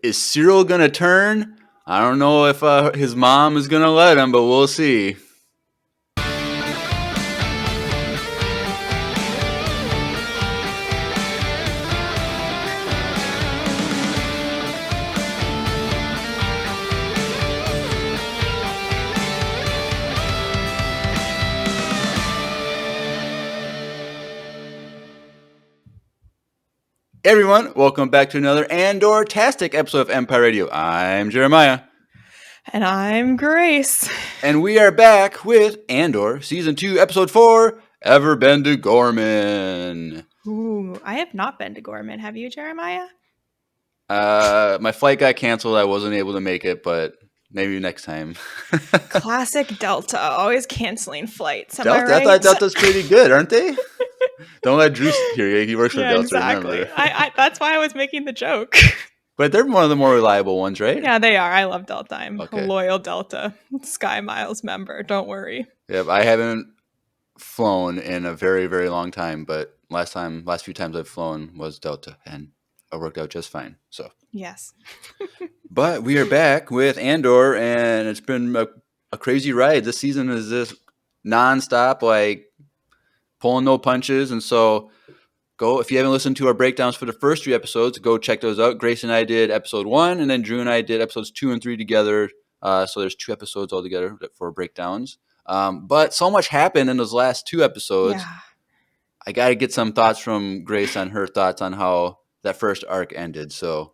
Is Cyril gonna turn? I don't know if his mom is gonna let him, but we'll see. Everyone, welcome back to another Andor-tastic episode of Empire Radio. I'm Jeremiah. And I'm Grace. And we are back with Andor, Season 2, Episode 4, Ever Been to Gorman? Ooh, I have not been to Gorman. Have you, Jeremiah? My flight got canceled. I wasn't able to make it, but maybe next time. Classic Delta, always canceling flights. Am Delta? I right? I thought Delta's pretty good, aren't they? Don't let Drew hear you. He works for Delta, exactly. remember. That's why I was making the joke. But they're one of the more reliable ones, right? Yeah, they are. I love Delta. I'm a loyal Delta Sky Miles member. Don't worry. Yep, I haven't flown in a very, very long time, but last few times I've flown was Delta, and it worked out just fine. So yes. But we are back with Andor, and it's been a crazy ride. This season is just nonstop, like pulling no punches. And so if you haven't listened to our breakdowns for the first 3 episodes, go check those out. Grace and I did episode 1, and then Drew and I did episodes 2 and 3 together. So there's 2 episodes altogether for breakdowns. But so much happened in those last 2 episodes. Yeah. I got to get some thoughts from Grace on her thoughts on how that first arc ended. So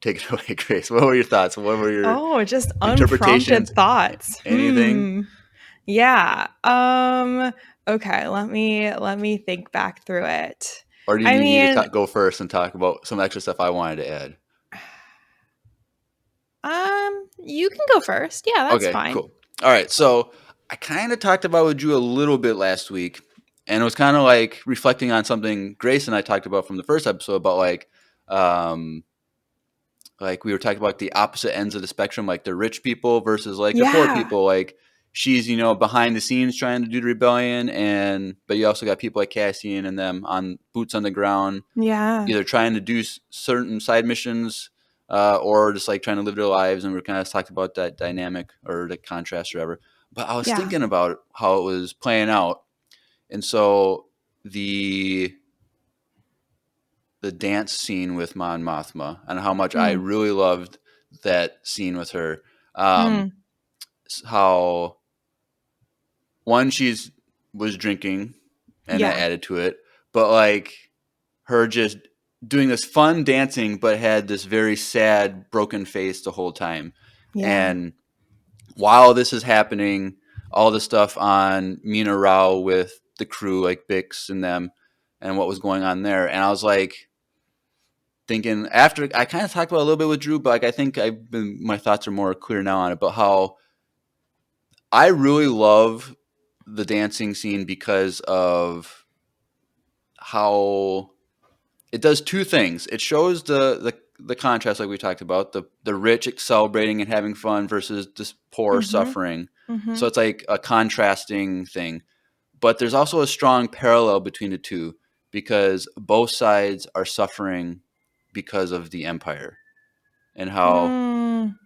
take it away, Grace. What were your thoughts? What were your just unprompted thoughts? Anything? Yeah. Okay. Let me think back through it. Or do you need me to go first and talk about some extra stuff I wanted to add? You can go first. Yeah, that's fine. Cool. All right. So I kind of talked about with Drew a little bit last week, and it was kind of like reflecting on something Grace and I talked about from the first episode about like we were talking about the opposite ends of the spectrum, like the rich people versus like the poor people. Like she's, behind the scenes trying to do the rebellion, but you also got people like Cassian and them on boots on the ground. Yeah. Either trying to do certain side missions or just like trying to live their lives. And we're kind of talking about that dynamic or the contrast or whatever. But I was thinking about how it was playing out. And so the dance scene with Mon Mothma and how much I really loved that scene with her. How one, was drinking and that added to it, but like her just doing this fun dancing, but had this very sad, broken face the whole time. Yeah. And while this is happening, all the stuff on Mina Rao with the crew, like Bix and them, and what was going on there. And I was like thinking, after I kind of talked about it a little bit with Drew, but like I think my thoughts are more clear now on it, but how I really love the dancing scene because of how it does 2 things. It shows the contrast, like we talked about, the rich celebrating and having fun versus this poor suffering. Mm-hmm. So it's like a contrasting thing. But there's also a strong parallel between the 2 because both sides are suffering because of the Empire and how Mon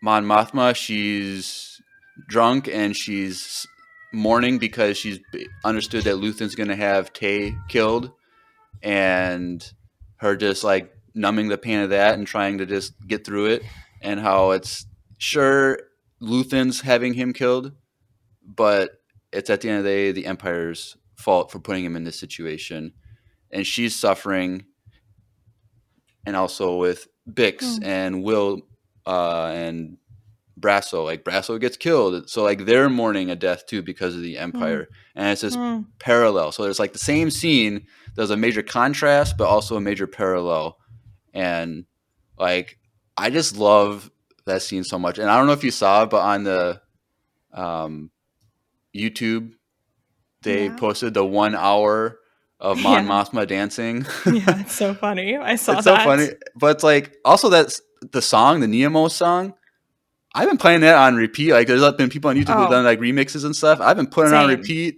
Mothma, she's drunk and she's mourning because she's understood that Luthen's going to have Tay killed, and her just like numbing the pain of that and trying to just get through it, and how it's sure Luthen's having him killed, but it's at the end of the day the Empire's fault for putting him in this situation, and she's suffering. And also with Bix and Will and Brasso, like Brasso gets killed, so like they're mourning a death too because of the Empire, and it's this parallel. So there's like the same scene. There's a major contrast, but also a major parallel, and like I just love that scene so much. And I don't know if you saw it, but on the YouTube, they posted the 1 hour of Mon Mothma dancing. Yeah, it's so funny. I saw it's that. So funny, but it's like also that's the song, the Nemo song. I've been playing that on repeat. Like there's been people on YouTube who've done like remixes and stuff. I've been putting it on repeat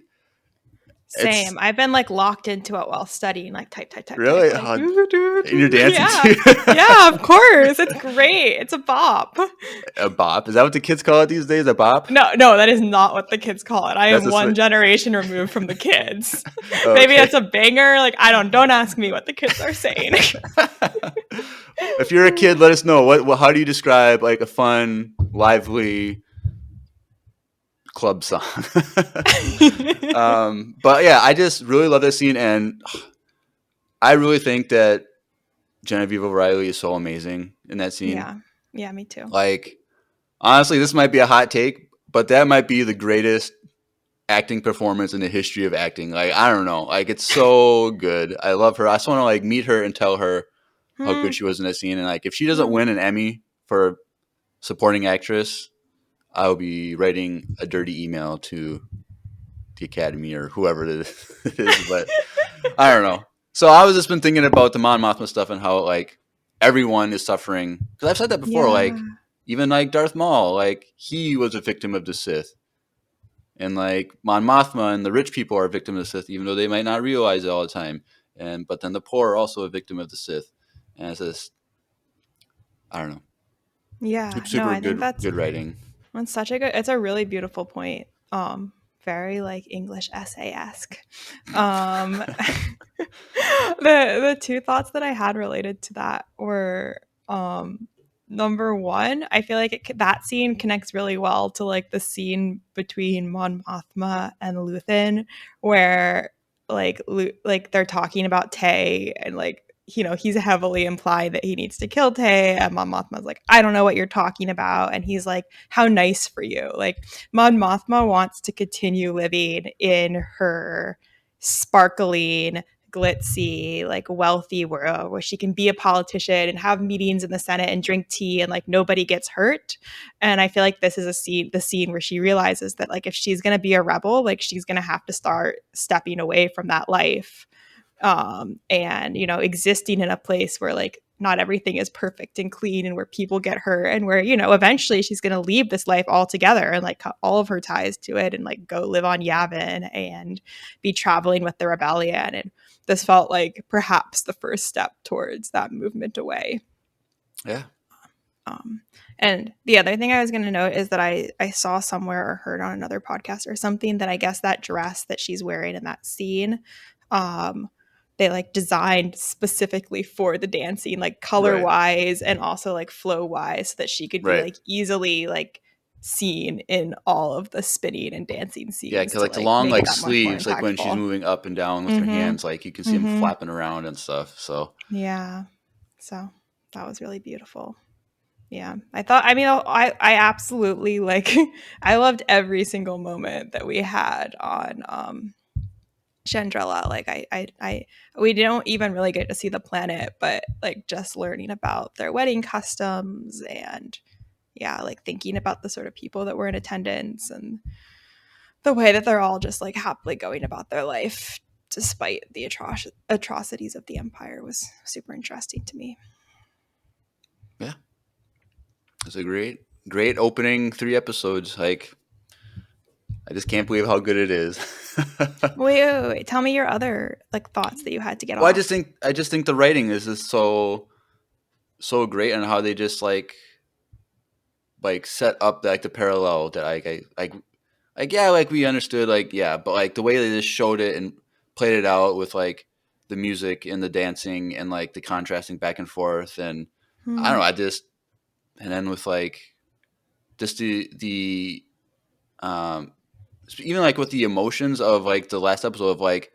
Same. I've been like locked into it while studying, like type, really like, and you're dancing yeah, too. yeah, of course. It's great. It's a bop. A bop? Is that what the kids call it these days? A bop? No, that is not what the kids call it. I That's am a one generation removed from the kids. Maybe okay. that's a banger. Like, don't ask me what the kids are saying. If you're a kid, let us know. How do you describe like a fun, lively club song? But yeah, I just really love that scene, and I really think that Genevieve O'Reilly is so amazing in that scene. Yeah, me too. Like, honestly, this might be a hot take, but that might be the greatest acting performance in the history of acting. Like, I don't know. Like, it's so good. I love her. I just want to like meet her and tell her how good she was in that scene. And like, if she doesn't win an Emmy for supporting actress, I'll be writing a dirty email to the Academy or whoever it is. But I don't know. So I was just been thinking about the Mon Mothma stuff and how like everyone is suffering. Because I've said that before. Like, even like Darth Maul, like he was a victim of the Sith. And like Mon Mothma and the rich people are a victim of the Sith, even though they might not realize it all the time. But then the poor are also a victim of the Sith. And it's just, I don't know. Yeah, Super I think good writing. That's such a good. It's a really beautiful point. Very like English essay-esque. The two thoughts that I had related to that were number one, I feel like that scene connects really well to like the scene between Mon Mothma and Luthen, where like they're talking about Tay and like he's heavily implied that he needs to kill Tay, and Mon Mothma's like, I don't know what you're talking about, and he's like, how nice for you. Like Mon Mothma wants to continue living in her sparkling, glitzy, like wealthy world where she can be a politician and have meetings in the Senate and drink tea and like nobody gets hurt. And I feel like this is the scene where she realizes that like if she's going to be a rebel, like she's going to have to start stepping away from that life, and existing in a place where like not everything is perfect and clean and where people get hurt and where eventually she's going to leave this life altogether and like cut all of her ties to it and like go live on Yavin and be traveling with the rebellion. And this felt like perhaps the first step towards that movement away. Yeah. And the other thing I was going to note is that I saw somewhere or heard on another podcast or something that I guess that dress that she's wearing in that scene, they like designed specifically for the dancing, like color wise and also like flow wise, so that she could be like easily like seen in all of the spinning and dancing scenes. Yeah, because like the long like sleeves, like when she's moving up and down with her hands, like you can see them flapping around and stuff. So so that was really beautiful. Yeah, I absolutely like I loved every single moment that we had on Chandrila. Like we don't even really get to see the planet, but like just learning about their wedding customs and like thinking about the sort of people that were in attendance and the way that they're all just like happily going about their life despite the atrocities of the Empire was super interesting to me. Yeah, it's a great opening 3 episodes. Like, I just can't believe how good it is. Wait. Tell me your other like thoughts that you had to get off. I just think the writing is just so great, and how they just like set up like the parallel that like we understood, like, yeah, but like the way they just showed it and played it out with like the music and the dancing and like the contrasting back and forth, and I don't know, and then with like just the even like with the emotions of like the last episode of like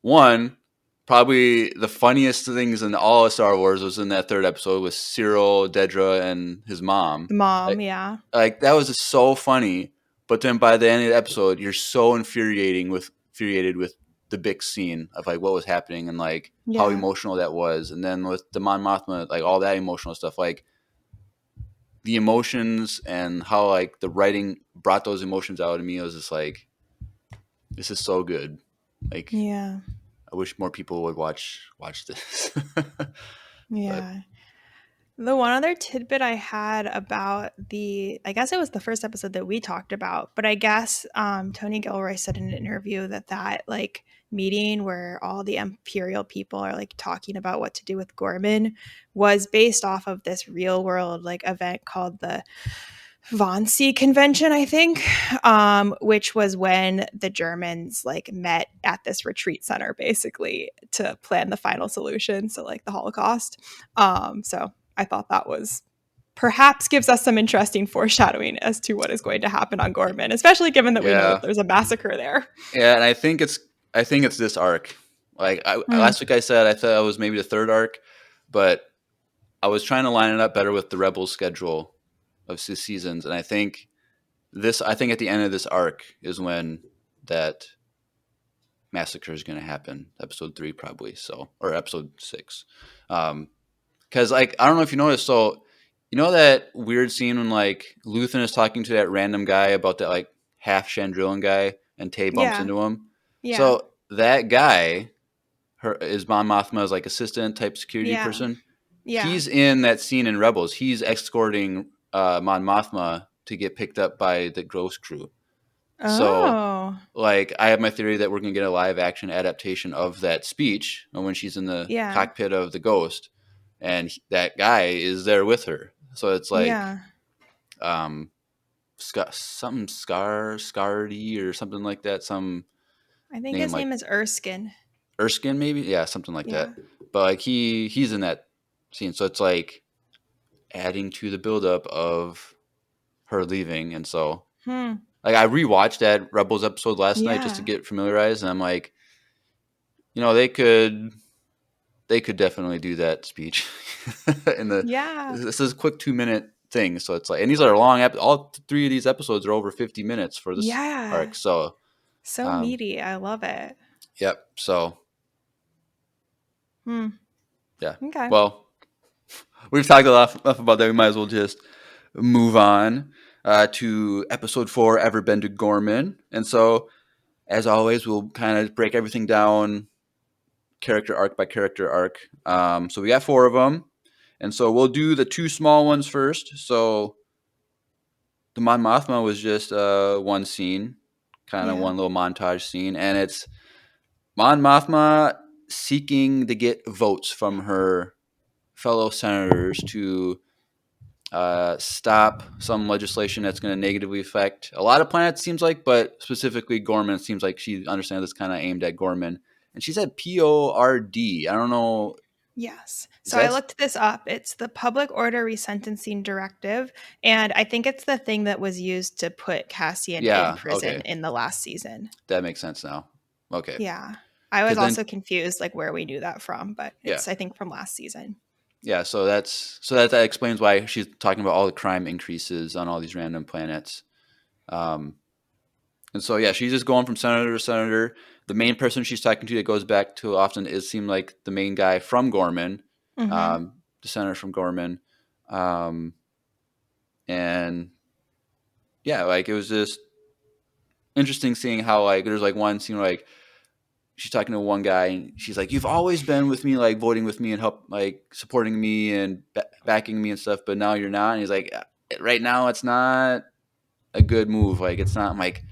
one, probably the funniest things in all of Star Wars was in that 3rd episode with Cyril, Dedra, and his mom. Yeah. Like that was just so funny. But then by the end of the episode, you're so infuriated with the big scene of like what was happening and like how emotional that was. And then with the Mon Mothma, like all that emotional stuff, like the emotions and how like the writing brought those emotions out of me. It was just like, this is so good. Like, yeah, I wish more people would watch this. Yeah. The one other tidbit I had about I guess it was the first episode that we talked about, but I guess Tony Gilroy said in an interview that like meeting where all the Imperial people are like talking about what to do with Gorman was based off of this real world like event called the Wannsee Convention, I think, which was when the Germans like met at this retreat center basically to plan the final solution, so like the Holocaust. So I thought that was perhaps gives us some interesting foreshadowing as to what is going to happen on Gorman, especially given that we know that Yeah, there's a massacre there. yeah, and I think it's this arc. Like Mm, last week, I said I thought it was maybe the third arc, but I was trying to line it up better with the Rebels schedule of seasons, and I think at the end of this arc is when that massacre is going to happen. Episode 3, probably. So, or episode 6. Because like I don't know if you noticed. So you know that weird scene when like Luthen is talking to that random guy about that like half Chandrilan guy, and Tay bumps yeah, into him. yeah, So that guy, is Mon Mothma's like assistant type security yeah, person. yeah. He's in that scene in Rebels. He's escorting Mon Mothma to get picked up by the Ghost crew. So, Oh, like, I have my theory that we're going to get a live action adaptation of that speech when she's in the yeah, cockpit of the Ghost, and that guy is there with her. So it's like yeah. um, something Scardy or something like that. Some I think name his like name is Erskine. Erskine, maybe. Yeah, something like that. Yeah. But like he's in that scene, so it's like adding to the buildup of her leaving, and so Hmm. like I rewatched that Rebels episode last night just to Yeah. get familiarized, and I'm like, they could definitely do that speech in the Yeah. this is a quick 2 minute thing, so it's like, and these are long all three of these episodes are over 50 minutes for this Yeah. arc, so So um meaty. I love it. yep, so Hmm. yeah, Okay. well, we've talked enough about that. We might as well just move on to episode 4, Ever Been to Gorman. And so, as always, we'll kind of break everything down character arc by character arc. So we got 4 of them. And so we'll do the 2 small ones first. So the Mon Mothma was just one scene, kind of Yeah. one little montage scene. And it's Mon Mothma seeking to get votes from her fellow senators to stop some legislation that's going to negatively affect a lot of planets, seems like, but specifically Gorman. It seems like she understands it's kind of aimed at Gorman. And she said PORD. I don't know. Yes. Is So I that? looked this up. It's the Public Order Resentencing Directive. And I think it's the thing that was used to put Cassian in Yeah. prison Okay. in the last season. That makes sense now. Okay. Yeah. I was Because then, also confused like where we knew that from, but yeah. it's I think from last season. Yeah. So that explains why she's talking about all the crime increases on all these random planets. Um, And so, yeah, she's just going from senator to senator. The main person she's talking to that goes back to often is seemed like the main guy from Gorman, Mm-hmm. the senator from Gorman. Um, and yeah, like it was just interesting seeing how like there's like one scene where, like she's talking to one guy and she's like, "You've always been with me, like voting with me and help, like supporting me and backing me and stuff, but now you're not." And he's like, "Right now, it's not a good move. Like it's not." I'm like,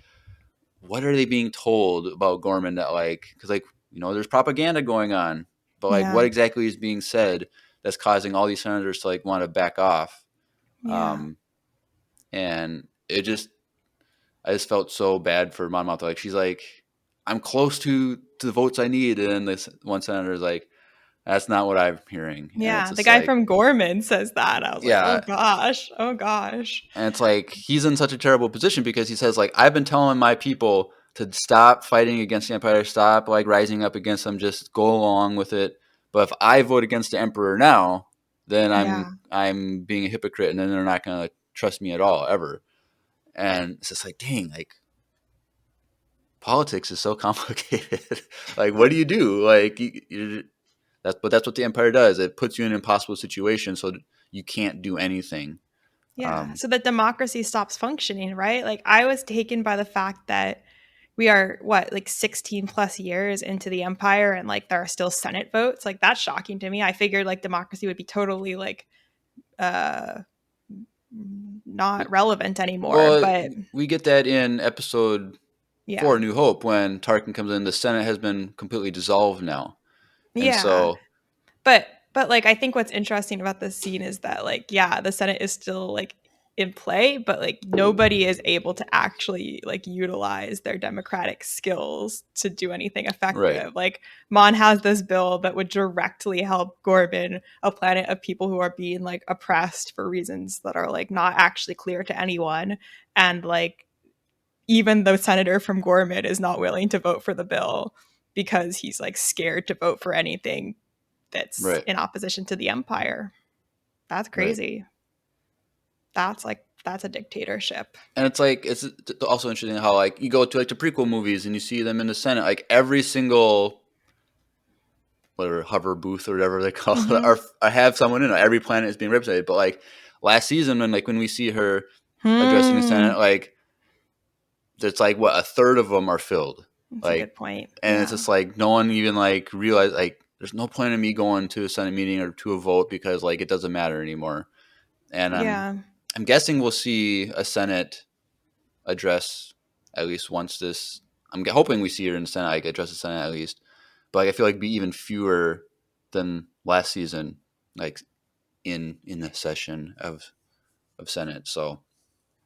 what are they being told about Gorman that like, because like there's propaganda going on, but like Yeah. what exactly is being said that's causing all these senators to like want to back off, Yeah. um, and I just felt so bad for Monmouth. Like she's like, I'm close to the votes I need, and this one senator is like, that's not what I'm hearing, and it's Yeah. The just guy like, from Gorman says that. I was like, oh yeah. gosh. Oh gosh. And it's like he's in such a terrible position because he says like, I've been telling my people to stop fighting against the empire, stop like rising up against them, just go along with it. But if I vote against the emperor now, then I'm Yeah. I'm being a hypocrite, and then they're not gonna trust me at all ever. And it's just like, dang, like politics is so complicated. Like, what do you do? Like, that's what the empire does. It puts you in an impossible situation, so you can't do anything. Yeah. Um, So that democracy stops functioning, right? Like I was taken by the fact that we are what, like 16 plus years into the empire and like there are still Senate votes. Like that's shocking to me. I figured like democracy would be totally like uh not relevant anymore. Well, But we get that in episode Yeah. for New Hope when Tarkin comes in. The Senate has been completely dissolved now, and Yeah. so But like I think what's interesting about this scene is that like yeah, the Senate is still like in play, but like nobody is able to actually like utilize their democratic skills to do anything right, effective. Like Mon has this bill that would directly help Gorban, a planet of people who are being like oppressed for reasons that are like not actually clear to anyone, and like even the senator from Gorman is not willing to vote for the bill because he's like scared to vote for anything that's right, in opposition to the empire. That's right. crazy. That's a dictatorship. And it's like it's also interesting how like you go to like the prequel movies and you see them in the Senate, like every single whatever hover booth or whatever they call it, Mm-hmm. or have someone in it. Every planet is being represented. But like last season, when we see her addressing the Hmm. Senate, like it's like what a third of them are filled, That's a like, good point. and it's Yeah. just like no one even like realized like there's no point in me going to a Senate meeting or to a vote because like it doesn't matter anymore. And Yeah. I'm guessing we'll see a Senate address at least once this. I'm hoping we see her in the Senate, like address the Senate at least. But like, I feel like be even fewer than last season, like in the session of Senate. So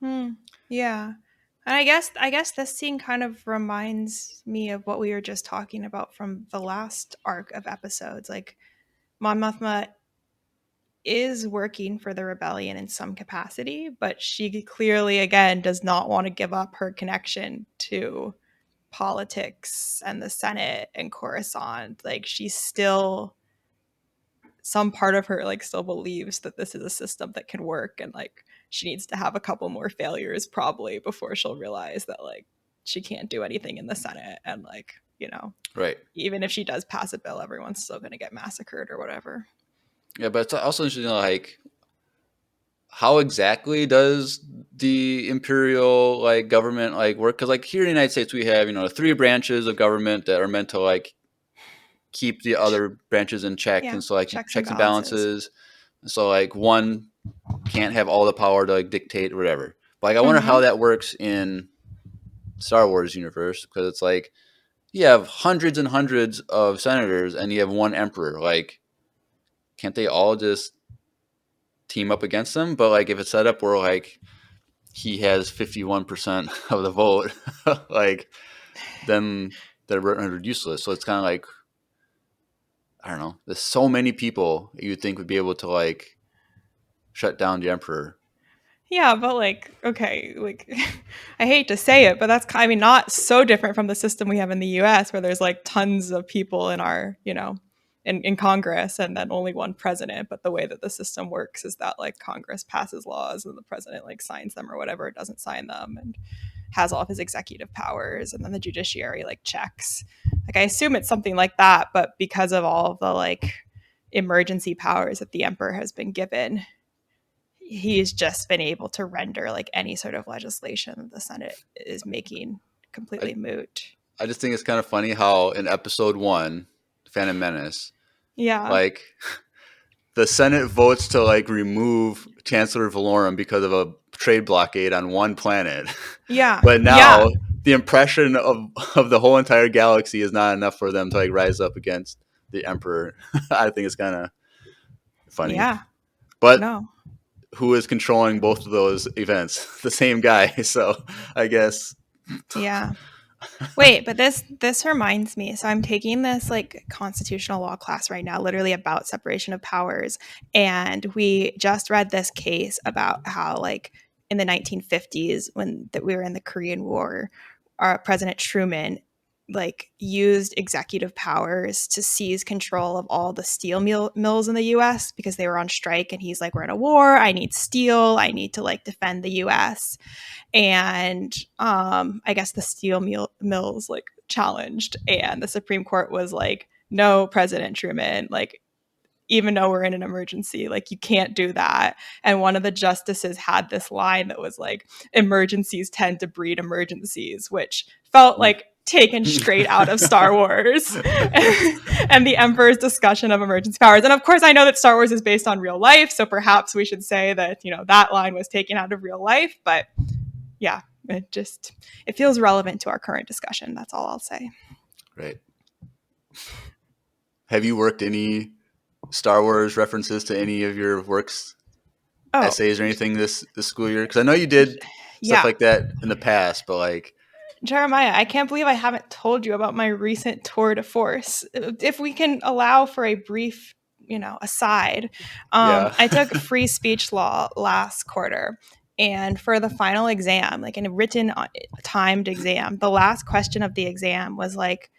Hmm. Yeah. And I guess this scene kind of reminds me of what we were just talking about from the last arc of episodes. Like Mon Mothma is working for the rebellion in some capacity, but she clearly again does not want to give up her connection to politics and the Senate and Coruscant. Like she's still some part of her like still believes that this is a system that can work, and like she needs to have a couple more failures probably before she'll realize that like she can't do anything in the Senate, and like, you know, right, even if she does pass a bill, everyone's still going to get massacred or whatever. yeah, but it's also interesting, like how exactly does the imperial like government like work? Because like here in the United States, we have the three branches of government that are meant to like keep the other branches in check, Yeah, and so like checks and checks and balances. balances. So like one can't have all the power to like dictate or whatever. But like I wonder how Mm-hmm. that works in Star Wars universe because it's like you have hundreds and hundreds of senators and you have one emperor. Like, can't they all just team up against them? But like if it's set up where like he has 51% of the vote, like then they're rendered useless. So it's kind of like I don't know. There's so many people you would think would be able to like shut down the emperor. Yeah, but like, okay, like, I hate to say it, but that's, I mean, not so different from the system we have in the US where there's like tons of people in our, in Congress and then only one president. But the way that the system works is that like Congress passes laws and the president like signs them or whatever, doesn't sign them, and has all of his executive powers. And then the judiciary like checks. Like, I assume it's something like that, but because of all of the like emergency powers that the emperor has been given, he's just been able to render like any sort of legislation that the Senate is making I, completely moot. I just think it's kind of funny how in episode 1, Phantom Menace, Yeah. like the Senate votes to like remove Chancellor Valorum because of a trade blockade on one planet. Yeah. But Yeah. now the impression of the whole entire galaxy is not enough for them to like rise up against the Emperor. I think it's kind of funny. Yeah. But No. who is controlling both of those events? The same guy. So I guess Yeah. Wait, but this reminds me. So I'm taking this like constitutional law class right now, literally about separation of powers, and we just read this case about how like in the 1950s when that we were in the Korean War, our President Truman like used executive powers to seize control of all the steel mills in the US because they were on strike, and he's like, we're in a war, I need steel, I need to like defend the US. And I guess the steel mills like challenged, and the Supreme Court was like, no, President Truman, like, even though we're in an emergency, like, you can't do that. And one of the justices had this line that was like, emergencies tend to breed emergencies, which felt like taken straight out of Star Wars and the Emperor's discussion of emergency powers. And of course, I know that Star Wars is based on real life, so perhaps we should say that, that line was taken out of real life. But yeah, it feels relevant to our current discussion. That's all I'll say. Right. Have you worked any Star Wars references to any of your works, Oh, essays, or anything this school year? Because I know you did stuff yeah. like that in the past, but like, Jeremiah, I can't believe I haven't told you about my recent tour de force. If we can allow for a brief, aside, yeah. I took free speech law last quarter. And for the final exam, like in a written timed exam, the last question of the exam was like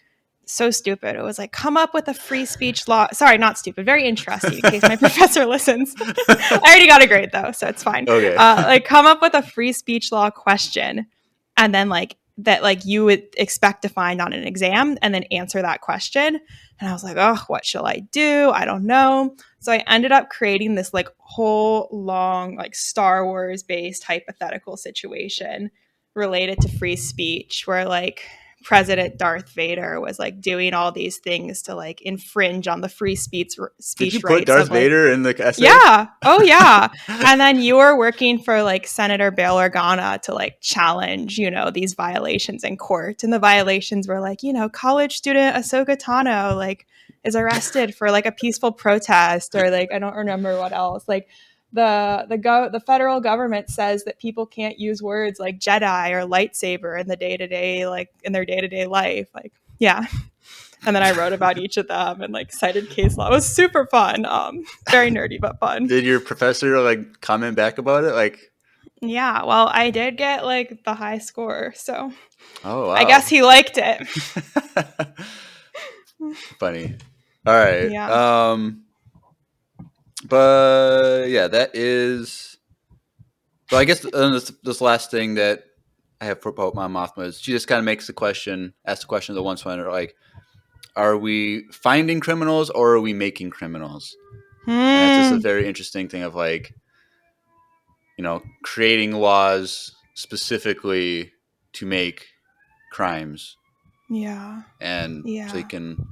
so stupid. It was like, come up with a free speech law. Sorry, not stupid. Very interesting in case my professor listens. I already got a grade though, so it's fine. Okay. Like, come up with a free speech law question, and then like that, like you would expect to find on an exam, and then answer that question. And I was like, oh, what shall I do? I don't know. So I ended up creating this like whole long like Star Wars based hypothetical situation related to free speech, where like President Darth Vader was like doing all these things to like infringe on the free Did you speech put rights Darth of like, Vader in the essay? yeah, oh yeah. And then you were working for like Senator Bail Organa to like challenge, these violations in court. And the violations were like, college student Ahsoka Tano like is arrested for like a peaceful protest, or like I don't remember what else. Like the federal government says that people can't use words like Jedi or lightsaber in their day-to-day life. Like, yeah. And then I wrote about each of them and like cited case law. It was super fun. Very nerdy but fun. Did your professor like comment back about it? Like, Yeah, well, I did get like the high score, so oh I wow. guess he liked it. Funny. All right. Yeah. But yeah, that is. But I guess this last thing that I have for about Mon Mothma is she just kind of asks the question of the one sweater, like, are we finding criminals or are we making criminals? And that's just a very interesting thing of like, creating laws specifically to make crimes. Yeah. And so you Yeah. can,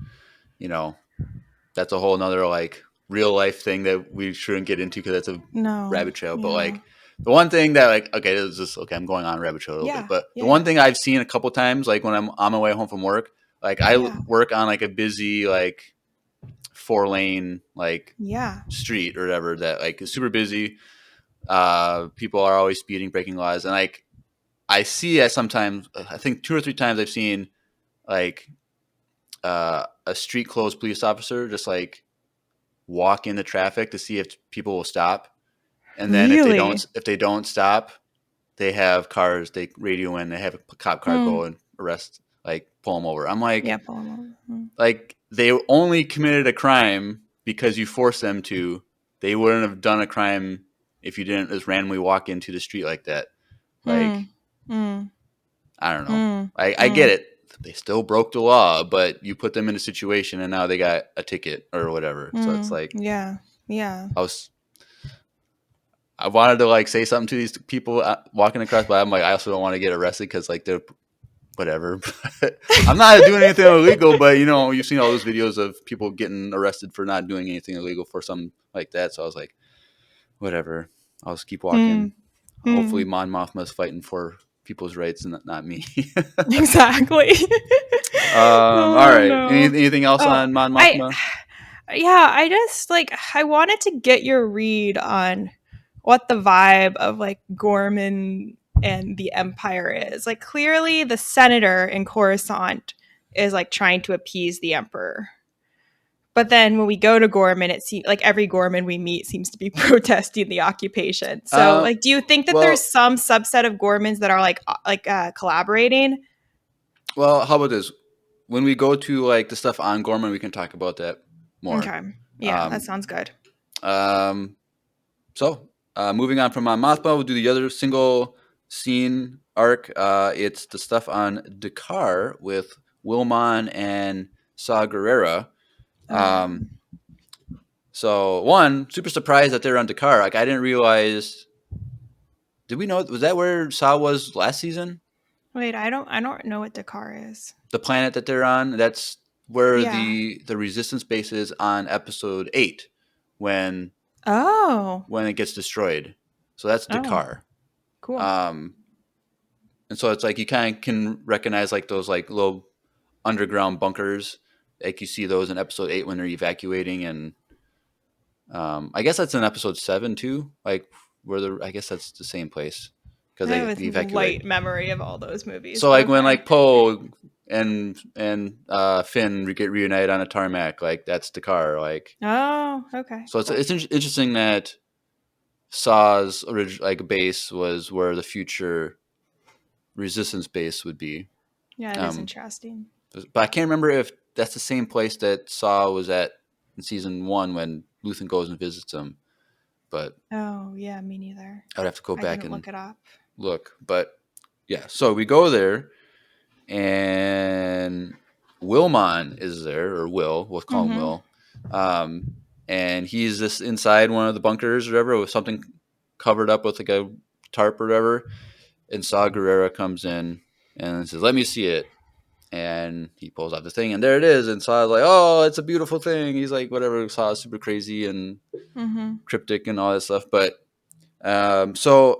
that's a whole nother like real life thing that we shouldn't get into because that's a No. rabbit trail. But Yeah. like the one thing that like, okay, this is just, okay, I'm going on a rabbit trail a little bit, Yeah. but the Yeah. one Yeah. thing I've seen a couple times, like when I'm on my way home from work, like I Yeah. work on like a busy, like 4-lane, like Yeah. street or whatever that like is super busy. People are always speeding, breaking laws. And like, I see it sometimes, I think 2 or 3 times I've seen like, a street closed police officer just like walk into traffic to see if people will stop, and then Really? if they don't stop, they have cars, they radio in, they have a cop car Hmm. go and arrest, like pull them over. I'm like, Yeah. Hmm. they only committed a crime because you forced them to. They wouldn't have done a crime if you didn't just randomly walk into the street like that. Hmm. Like, Hmm. I don't know. Hmm. I Hmm. get it. They still broke the law, but you put them in a situation and now they got a ticket or whatever. So it's like, Yeah. Yeah. I was I wanted to like say something to these people walking across, but I'm like, I also don't want to get arrested because like they're whatever. I'm not doing anything illegal, but you've seen all those videos of people getting arrested for not doing anything illegal for something like that. So I was like, whatever. I'll just keep Hmm. walking. Hopefully, Hmm. Mon Mothma's fighting for people's rights and not me. Exactly. All Oh right. no. Anything else Oh, on Mon I Mothma? yeah, I just like I wanted to get your read on what the vibe of like Gorman and the Empire is. Like clearly the senator in Coruscant is like trying to appease the emperor. But then when we go to Gorman, it seems like every Gorman we meet seems to be protesting the occupation. So, Uh, like, do you think that there's well, some subset of Gormans that are collaborating? well. How about this? When we go to like the stuff on Gorman, we can talk about that more. Okay, yeah, that Um, sounds good. um, So, moving on from Mon Mothma, we'll do the other single scene arc. It's the stuff on Dakar with Wilmon and Saw Gerrera. Oh yeah. Um, so, one, super surprised that they're on Dakar. Like, I didn't realize. Did we know? Was that where Saw was last season? Wait, I don't know what Dakar is. The planet that they're on. That's where Yeah. the resistance base is on episode 8, when Oh. it gets destroyed. So that's Oh. Dakar. Cool. Um, and so it's like you kind of can recognize like those like little underground bunkers, like you see those in episode 8 when they're evacuating, and I guess that's in episode 7 too, like where the I guess that's the same place because I have they a evacuate. light memory of all those movies, So but like when okay. like Poe and Finn get reunited on a tarmac, like that's the car, like Oh, okay, so cool. it's interesting that Saw's original like base was where the future Resistance base would be. Yeah, it is Um, interesting. but I can't remember if that's the same place that Saw was at in season 1 when Luthen goes and visits him. But Oh, yeah, me neither. I'd have to go I back didn't and look it up. look. But yeah, so we go there, and Wilmon is there, or Will. We'll call him Mm-hmm. Will. And he's just inside one of the bunkers or whatever with something covered up with like a tarp or whatever. And Saw Gerrera comes in and says, "Let me see it." And he pulls out the thing, and there it is. And Saw's like, "Oh, it's a beautiful thing." He's like, "Whatever." Saw's super crazy and Mm-hmm. cryptic and all that stuff. But so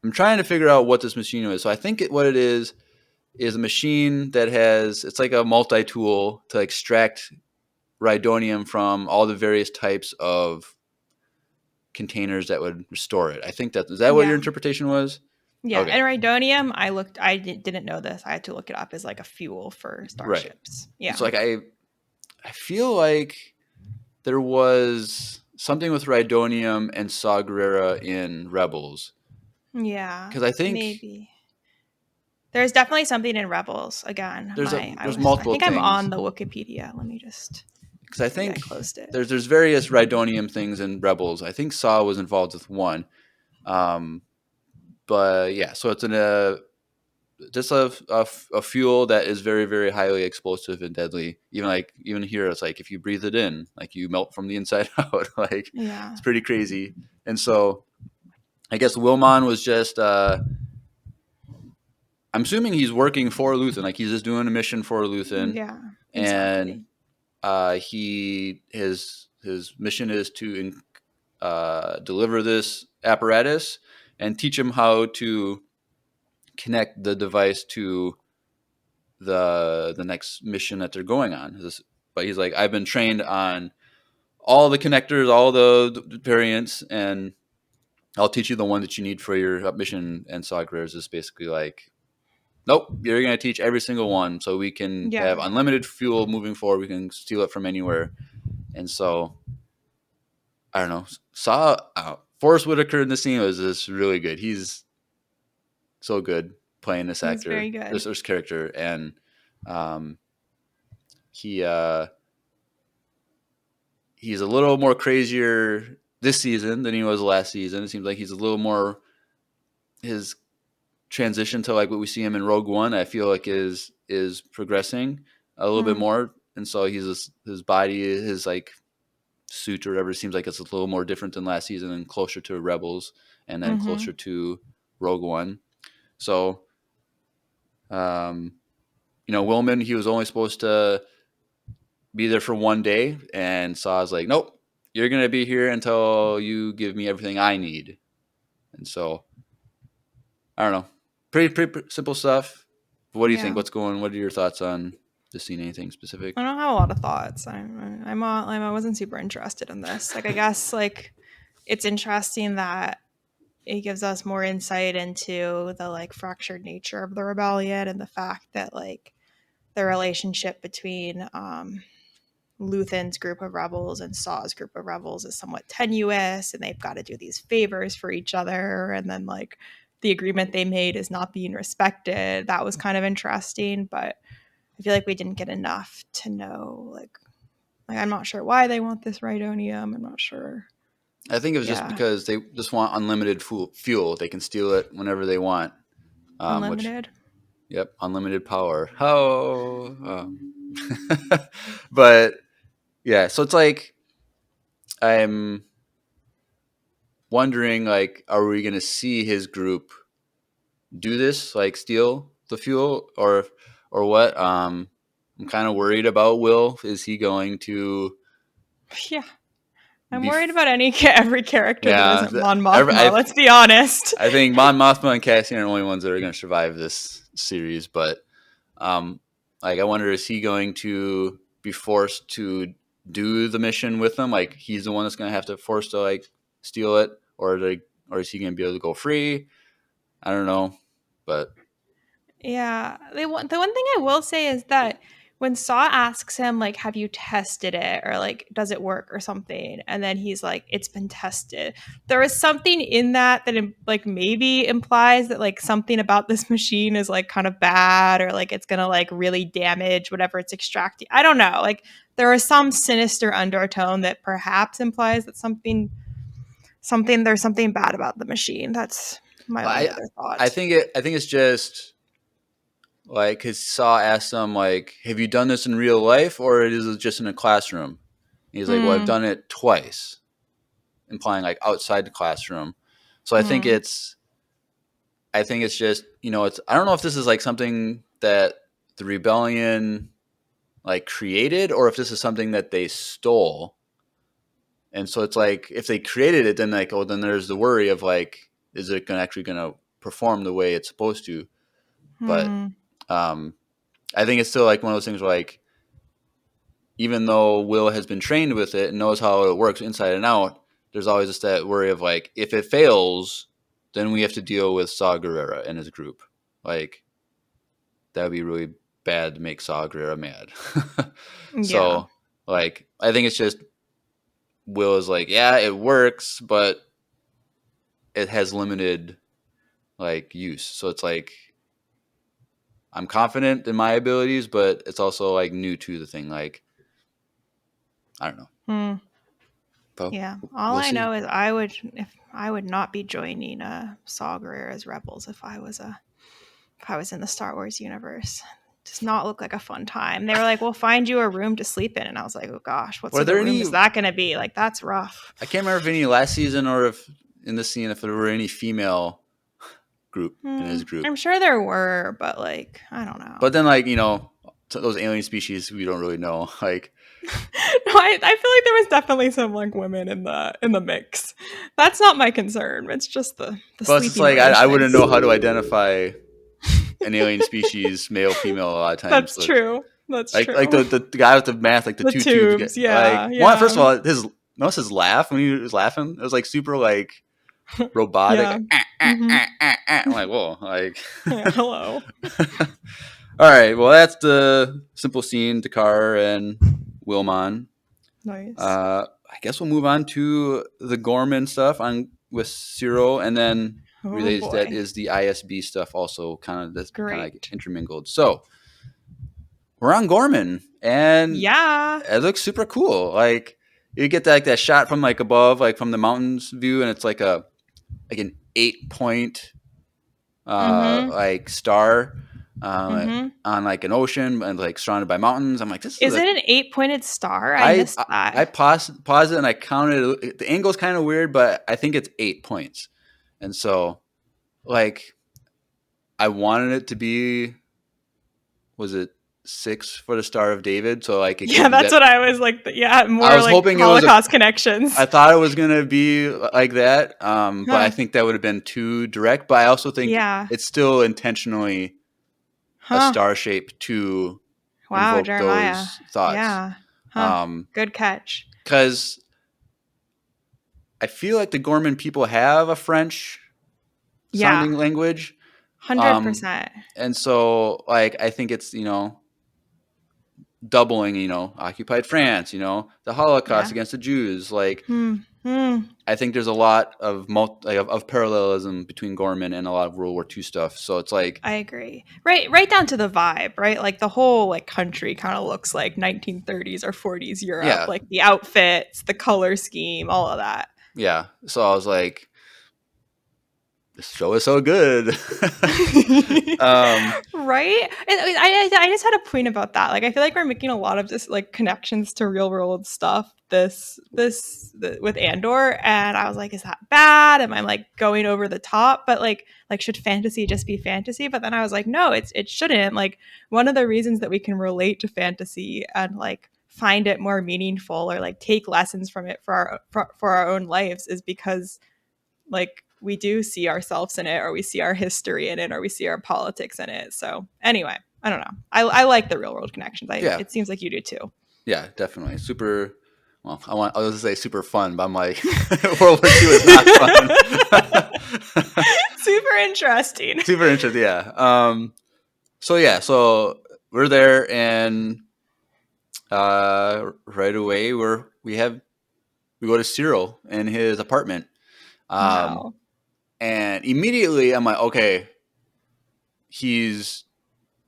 I'm trying to figure out what this machine is. So I think what it is a machine that has it's like a multi-tool to extract rhydonium from all the various types of containers that would restore it. I think that is that what your Yeah. interpretation was? Yeah. Okay, And rhydonium, didn't know this. I had to look it up as like a fuel for right. starships. So Yeah. like I feel like there was something with rhydonium and Saw Gerrera in Rebels Yeah. because I think Maybe. There's definitely something in Rebels. Again, there's multiple I think I'm things on the Wikipedia. Let me just because I maybe I think closed it. there's various rhydonium things in Rebels. I think Saw was involved with one. Um, but yeah, so it's just a fuel that is very very highly explosive and deadly. Even here, it's like if you breathe it in, like you melt from the inside out. Like Yeah. it's pretty crazy. And so I guess Wilmon was just. I'm assuming he's working for Luthen, like he's just doing a mission for Luthen, Yeah. and Exactly. his mission is to deliver this apparatus and teach him how to connect the device to the next mission that they're going on. But he's like, I've been trained on all the connectors, all the variants, and I'll teach you the one that you need for your mission. And Saw Gerrera is just basically like, nope, you're going to teach every single one so we can have Yeah. unlimited fuel moving forward. We can steal it from anywhere. And so I don't know. Saw Forrest Whitaker in the scene was just really good. He's so good playing this He's actor, very good. this character, and um, he he's a little more crazier this season than he was last season. It seems like he's a little more his transition to like what we see him in Rogue One. I feel like is progressing a little bit Mm. more, and so his body, his like suit or whatever seems like it's a little more different than last season and closer to Rebels and then Mm-hmm. closer to Rogue One. So, um, Willman, he was only supposed to be there for one day, and Saw's like, nope, you're gonna be here until you give me everything I need. And so, I don't know, pretty simple stuff. What do you think? Yeah. What are your thoughts on this scene? Anything specific? I don't have a lot of thoughts. I wasn't super interested in this. Like I guess like it's interesting that it gives us more insight into the like fractured nature of the rebellion and the fact that like the relationship between Luthen's group of rebels and Saw's group of rebels is somewhat tenuous and they've got to do these favors for each other and then like the agreement they made is not being respected. That was kind of interesting, but I feel like we didn't get enough to know like I'm not sure why they want this rhydonium. I'm not sure. I think it was just Yeah. because they just want unlimited fuel. They can steal it whenever they want. Which, Unlimited. yep, unlimited power. How? But yeah, so it's like I'm wondering, like, are we going to see his group do this, like steal the fuel, or what? I'm kind of worried about Will. Is he going to Yeah. I'm worried about every character that Yeah, isn't Mon I Mothma. Let's be honest. I think Mon Mothma and Cassian are the only ones that are going to survive this series. But um, like I wonder, is he going to be forced to do the mission with them? Like he's the one that's going to have to force to like steal it, or is he going to be able to go free? I don't know, but Yeah. The one thing I will say is that when Saw asks him, like, have you tested it? Or like, does it work or something? And then he's like, it's been tested. There is something in that like maybe implies that like something about this machine is like kind of bad or like it's gonna like really damage whatever it's extracting. I don't know. Like there is some sinister undertone that perhaps implies that there's something bad about the machine. That's my only I other thought. I think it's just like because Saw asked him like, "Have you done this in real life, or is it just in a classroom?" And he's like, "Well, I've Hmm. done it twice," implying like outside the classroom. So Hmm. I think it's just it's I don't know if this is like something that the rebellion like created or if this is something that they stole. And so it's like if they created it, then like then there's the worry of like is it actually going to perform the way it's supposed to? But Hmm. um, I think it's still like one of those things where like even though Will has been trained with it and knows how it works inside and out, there's always just that worry of like if it fails, then we have to deal with Saw Gerrera and his group. Like that would be really bad to make Saw Gerrera mad. Yeah. So like I think it's just Will is like, yeah, it works, but it has limited like use. So it's like I'm confident in my abilities, but it's also like new to the thing. Like I don't know. Hmm. But Yeah. All we'll I see. know is if I would not be joining Saw Gerrera's Rebels if I was in the Star Wars universe. Does not look like a fun time. They were like, "We'll find you a room to sleep in," and I was like, "Oh gosh, what Were sort of there room any? is that going to be? Like, that's rough." I can't remember if any last season or if in this scene if there were any female group in Hmm. his group. I'm sure there were, but like, I don't know. But then like those alien species we don't really know. Like No, I feel like there was definitely some like women in the mix. That's not my concern. It's just the plus it's sleeping like I wouldn't arrangements. know how to identify an alien species, male, female, a lot of times. That's So it's true. That's like true. the guy with the math, like the The two tubes. tubes, yeah, Like one, first yeah, of all, notice his laugh when he was laughing. It was like super like robotic. yeah. Hmm. I'm like whoa, like. Yeah, hello. All right, well that's the simple scene, Dakar and Wilmon. Nice. I guess we'll move on to the Gorman stuff on with Ciro, and then Oh related to that boy. is the ISB stuff, also kind of that's kind of like Great. intermingled. So we're on Gorman, and Yeah. it looks super cool. Like you get that shot from like above, like from the mountains view, and it's like an 8 point Mm-hmm. like star Mm-hmm. on like an ocean and like surrounded by mountains. I'm like, this is Is a it an 8-pointed star? I I missed I, that. I paused it and I counted it. The angle's kind of weird, but I think it's 8 points. And so like I wanted it to be was it 6 for the Star of David? So like it Yeah, could be that's that what I was like. Yeah, I more was like hoping it was a Holocaust connections. I thought it was gonna be like that, but I Huh. think that would have been too direct. But I also think Yeah. it's still intentionally a Huh. star shape to Wow, invoke Jeremiah. those thoughts. Yeah. Huh. Good catch. Because I feel like the Gorman people have a French Yeah. sounding language. Um, 100%. and so like I think it's, doubling, occupied France, the Holocaust Yeah. against the Jews. Like Hmm. Hmm. I think there's a lot of of parallelism between Gorman and a lot of World War II stuff. So it's like I agree. Right down to the vibe, right? Like the whole like country kind of looks like 1930s or 40s Europe, yeah, like the outfits, the color scheme, all of that. yeah. So I was like, this show is so good. um, Right? I just had a point about that. Like I feel like we're making a lot of this like connections to real world stuff with Andor, and I was like, is that bad? Am I like going over the top? But like should fantasy just be fantasy? But then I was like, no, it shouldn't. Like one of the reasons that we can relate to fantasy and like find it more meaningful or like take lessons from it for our own lives is because like we do see ourselves in it, or we see our history in it, or we see our politics in it. So anyway, I don't know. I like the real world connections. Yeah, It seems like you do too. yeah, definitely super. Well, I was gonna say super fun, but I'm like World War II is not fun. Super interesting. Super interesting, yeah. So yeah, so we're there, and right away we go to Cyril in his apartment, um, Wow. and immediately I'm like, okay, he's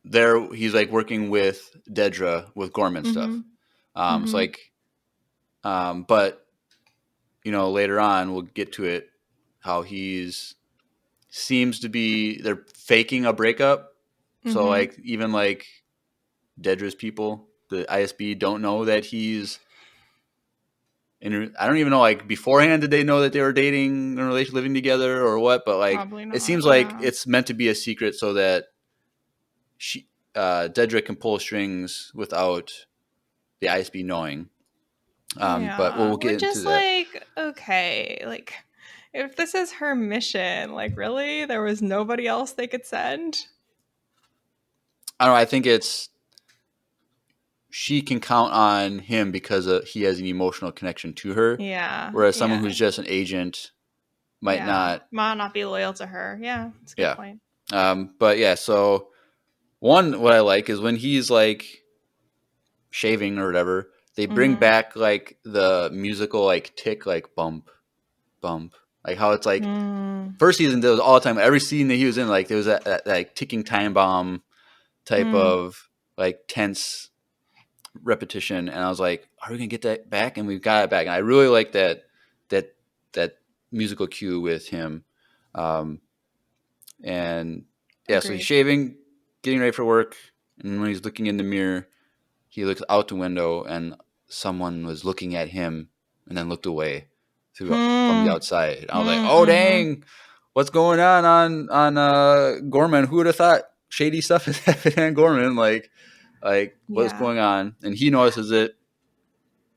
there. He's like working with Dedra with Gorman stuff. Mhm. So Mhm. like, but later on we'll get to it how he's seems to be they're faking a breakup. So Mhm. like even like Dedra's people, the ISB, don't know that he's I don't even know, like, beforehand did they know that they were dating in relation, living together or what? But like, Probably it not. seems like Yeah. it's meant to be a secret so that she, Dedra can pull strings without the ISB knowing. But Yeah. we'll get Which into is that. like okay, like if this is her mission, like really there was nobody else they could send? I don't know. I think it's she can count on him because he has an emotional connection to her, Yeah. whereas someone Yeah. who's just an agent might Yeah. not. Might not be loyal to her. Yeah. It's a good Yeah. point. But yeah. So what I like is when he's like shaving or whatever, they bring Mhm. back like the musical like tick, like bump, bump, like how it's like Mm. first season there was all the time. Every scene that he was in, like there was that like ticking time bomb type Mm. of like tense repetition, and I was like, are we gonna get that back? And we've got it back, and I really like that that musical cue with him. Um, and yeah, so he's Agreed. shaving, getting ready for work, and when he's looking in the mirror, he looks out the window, and someone was looking at him, and then looked away from the Hmm. outside. And I was like, oh Mm-hmm. dang, what's going on Gorman? Who would have thought shady stuff is happening on Gorman? Like what's Yeah. going on? And he notices it.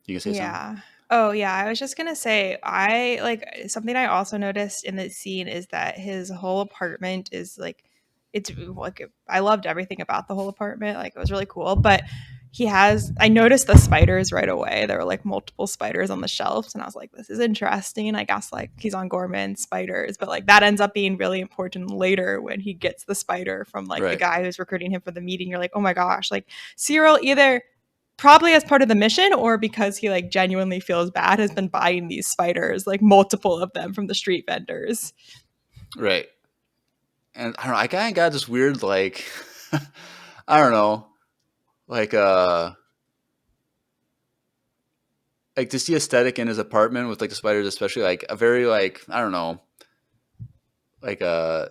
You can say something. Yeah. Oh, yeah. I was just gonna say, I like something I also noticed in this scene is that his whole apartment is like, it's like I loved everything about the whole apartment. Like it was really cool. But I noticed the spiders right away. There were like multiple spiders on the shelves, and I was like, this is interesting. I guess like he's on Gorman spiders, but like that ends up being really important later when he gets the spider from like the Right. guy who's recruiting him for the meeting. You're like, oh my gosh, like Cyril either probably as part of the mission or because he like genuinely feels bad has been buying these spiders, like multiple of them from the street vendors. Right. And I don't know, I kind of got this weird like I don't know, like like to see aesthetic in his apartment with like the spiders, especially like a very like I don't know, like a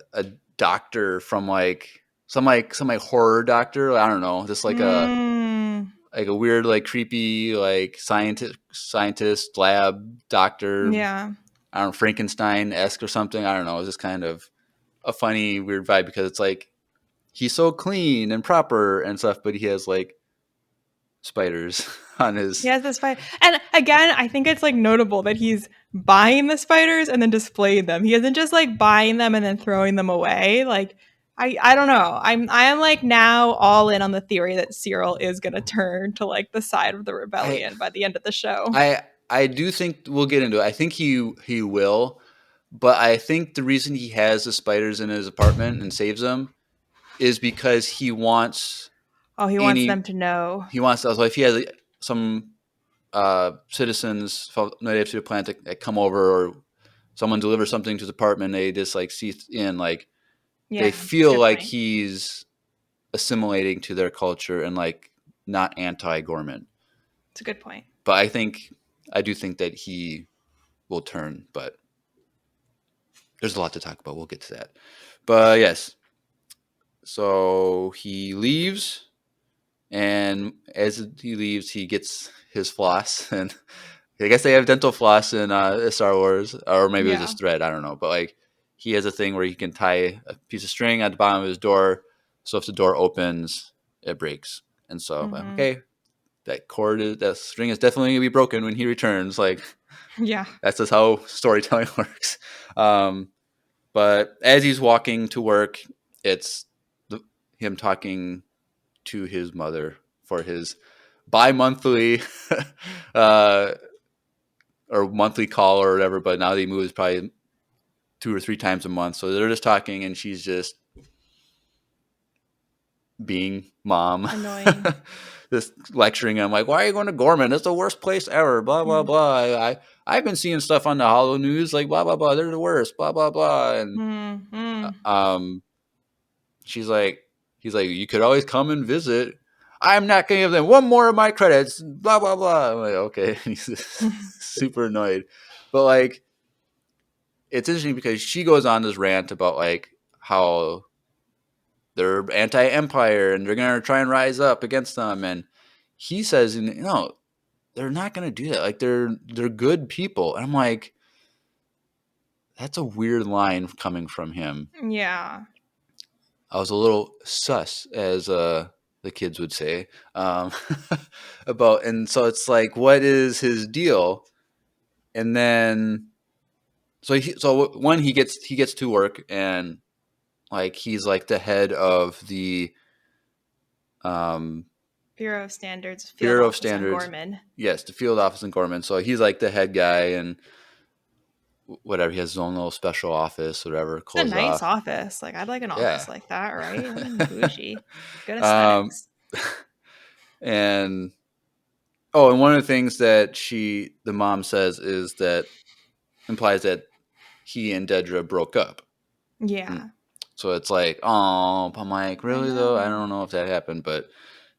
doctor from like some horror doctor. I don't know, just Mm, like a weird like creepy like scientist lab doctor. yeah, I don't know, Frankenstein esque or something. I don't know. It's just kind of a funny weird vibe because it's like he's so clean and proper and stuff, but he has like spiders on he his. has the spider. And again, I think it's like notable that he's buying the spiders and then displaying them. He isn't just like buying them and then throwing them away. Like I don't know. I am like now all in on the theory that Cyril is gonna turn to like the side of the I rebellion by the end of the show. I do think we'll get into it. I think he will, but I think the reason he has the spiders in his apartment and saves them is because Oh, he wants any them to know. he wants. So if he has some citizens from native to the planet that come over, or someone delivers something to his apartment, they just like see in like they Yeah, it's a feel good like point. he's assimilating to their culture and like not anti-Gorman. It's a good point. But I do think that he will turn, but there's a lot to talk about. We'll get to that. But yes, so he leaves, and as he leaves, he gets his floss, and I guess they have dental floss in Star Wars, or maybe it was Yeah. just thread. I don't know, but like he has a thing where he can tie a piece of string at the bottom of his door, so if the door opens, it breaks. And so I'm like, Hmm. okay, that string is definitely gonna be broken when he returns. Like Yeah. that's just how storytelling works. Um, but as he's walking to work, it's him talking to his mother for his bi-monthly uh, or monthly call or whatever. But now they move is probably 2 or 3 times a month. So they're just talking, and she's just being mom, Annoying. just lecturing him like, "Why are you going to Gorman? It's the worst place ever." Blah blah Mm. blah. I've been seeing stuff on the Hollow News like blah blah blah. They're the worst. Blah blah blah. And Mm. Mm. um, she's like, he's like, "You could always come and visit. I'm not going to give them one more of my credits." Blah blah blah. I'm like, okay. He's super annoyed, but like, it's interesting because she goes on this rant about like how they're anti-empire and they're going to try and rise up against them, and he says, no, they're not going to do that. Like they're good people. And I'm like, that's a weird line coming from him. Yeah. I was a little sus, as the kids would say, about, and so it's like, what is his deal? And then so when he gets to work, and like he's like the head of the um, Bureau of Standards field Bureau of office on Standards. Gorman. Yes, the field office in Gorman. So he's like the head guy, and whatever. He has his own little special office, whatever, It's a closed nice off. office. Like I'd like an Yeah. office like that, right? Bougie. Good um, aesthetics. and and one of the things that the mom says is that implies that he and Dedra broke up. Mm. Yeah. So it's like, oh, I'm like, I really though? I know. don't know if that happened, but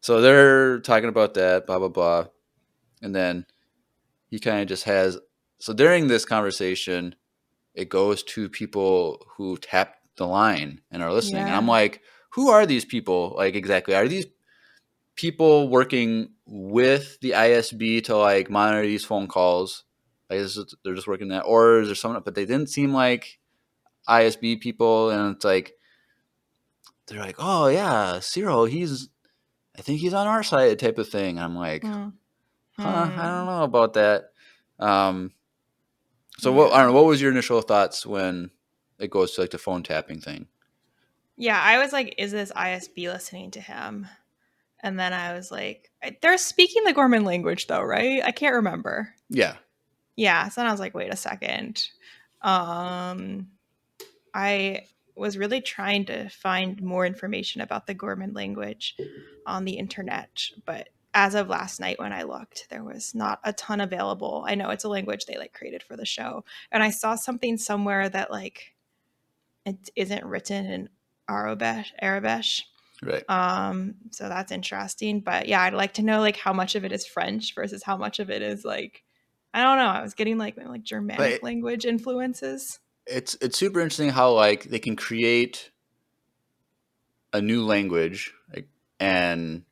so they're talking about that, blah blah blah, and then he kind of just has. So during this conversation, it goes to people who tapped the line and are listening. And I'm Yeah. like, who are these people? Like, exactly. Are these people working with the ISB to like monitor these phone calls? Like, they're just working that, or is there someone? But they didn't seem like ISB people. And it's like, they're like, oh yeah, Cyril, I think he's on our side type of thing. I'm like, Hmm. I don't Hmm. know about that. Um, so I don't Yeah. know, what was your initial thoughts when it goes to like the phone tapping thing? Yeah. I was like, is this ISB listening to him? And then I was like, they're speaking the Gorman language though, right? I can't remember. Yeah. Yeah. So then I was like, wait a second. Um, I was really trying to find more information about the Gorman language on the internet, but as of last night when I looked, there was not a ton available. I know it's a language they like created for the show, and I saw something somewhere that like it isn't written in Arabic. Right. So that's interesting. But yeah, I'd like to know like how much of it is French versus how much of it is like I don't know. I was getting like Germanic But language influences. it's super interesting how like they can create a new language, like, and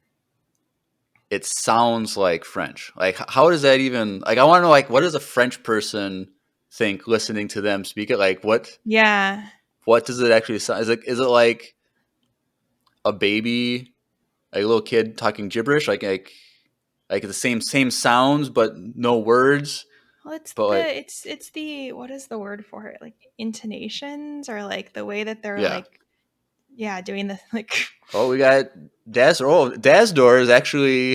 it sounds like French. Like how does that even, like, I want to know, like, what does a French person think listening to them speak it? Like Yeah. what does it actually sound? Is it like a baby, like a little kid talking gibberish, like the same sounds but no words, Well, it's but like, it's the what is the word for it? Like intonations or like the way that they're yeah. like yeah, doing the like Oh, we got Dazdor is actually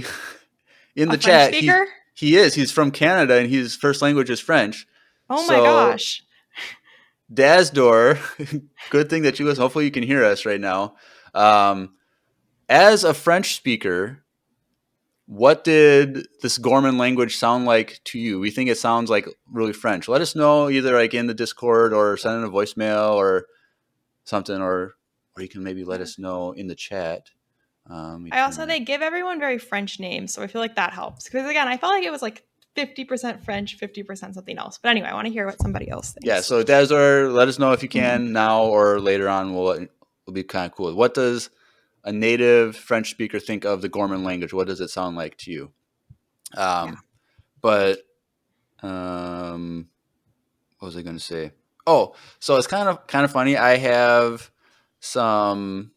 in a the French chat. speaker? He's from Canada, and his first language is French. Oh my So gosh. Dazdor, good thing that you listen. Hopefully you can hear us right now. Um, as a French speaker, what did this Gorman language sound like to you? We think it sounds like really French. Let us know either like in the Discord or send in a voicemail or something, or you can maybe let Yeah. us know in the chat. Let me I turn also that. they give everyone very French names, so I feel like that helps. Because again, I felt like it was like 50% French, 50% something else. But anyway, I want to hear what somebody else Yeah, thinks. so Dazdor, let us know if you Mhm. can now or later on. Will be kind of cool. What does a native French speaker think of the Gorman language? What does it sound like to you? Yeah. Um, but what was I going to say? Oh, so it's kind of funny. I have some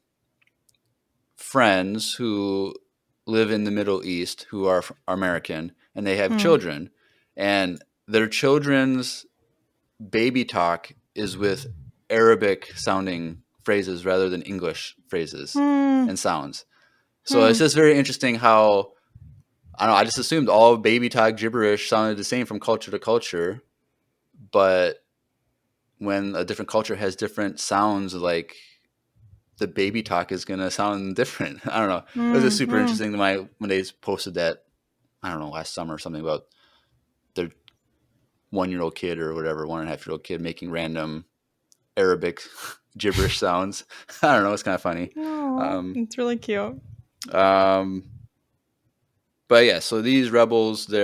friends who live in the Middle East who are American, and they have Hmm. children, and their children's baby talk is with Arabic sounding phrases rather than English phrases Hmm. and sounds. So it's Hmm. just very interesting how I don't know. I just assumed all baby talk gibberish sounded the same from culture to culture, but when a different culture has different sounds, like the baby talk is gonna sound different. I don't know. It was just Hmm. super Hmm. interesting when they posted that. I don't know, last summer or something about their 1-year-old kid or whatever, 1.5-year-old kid making random Arabic gibberish sounds. I don't know. It's kind of funny. No, Um, it's really cute. um, but yeah, so these rebels, we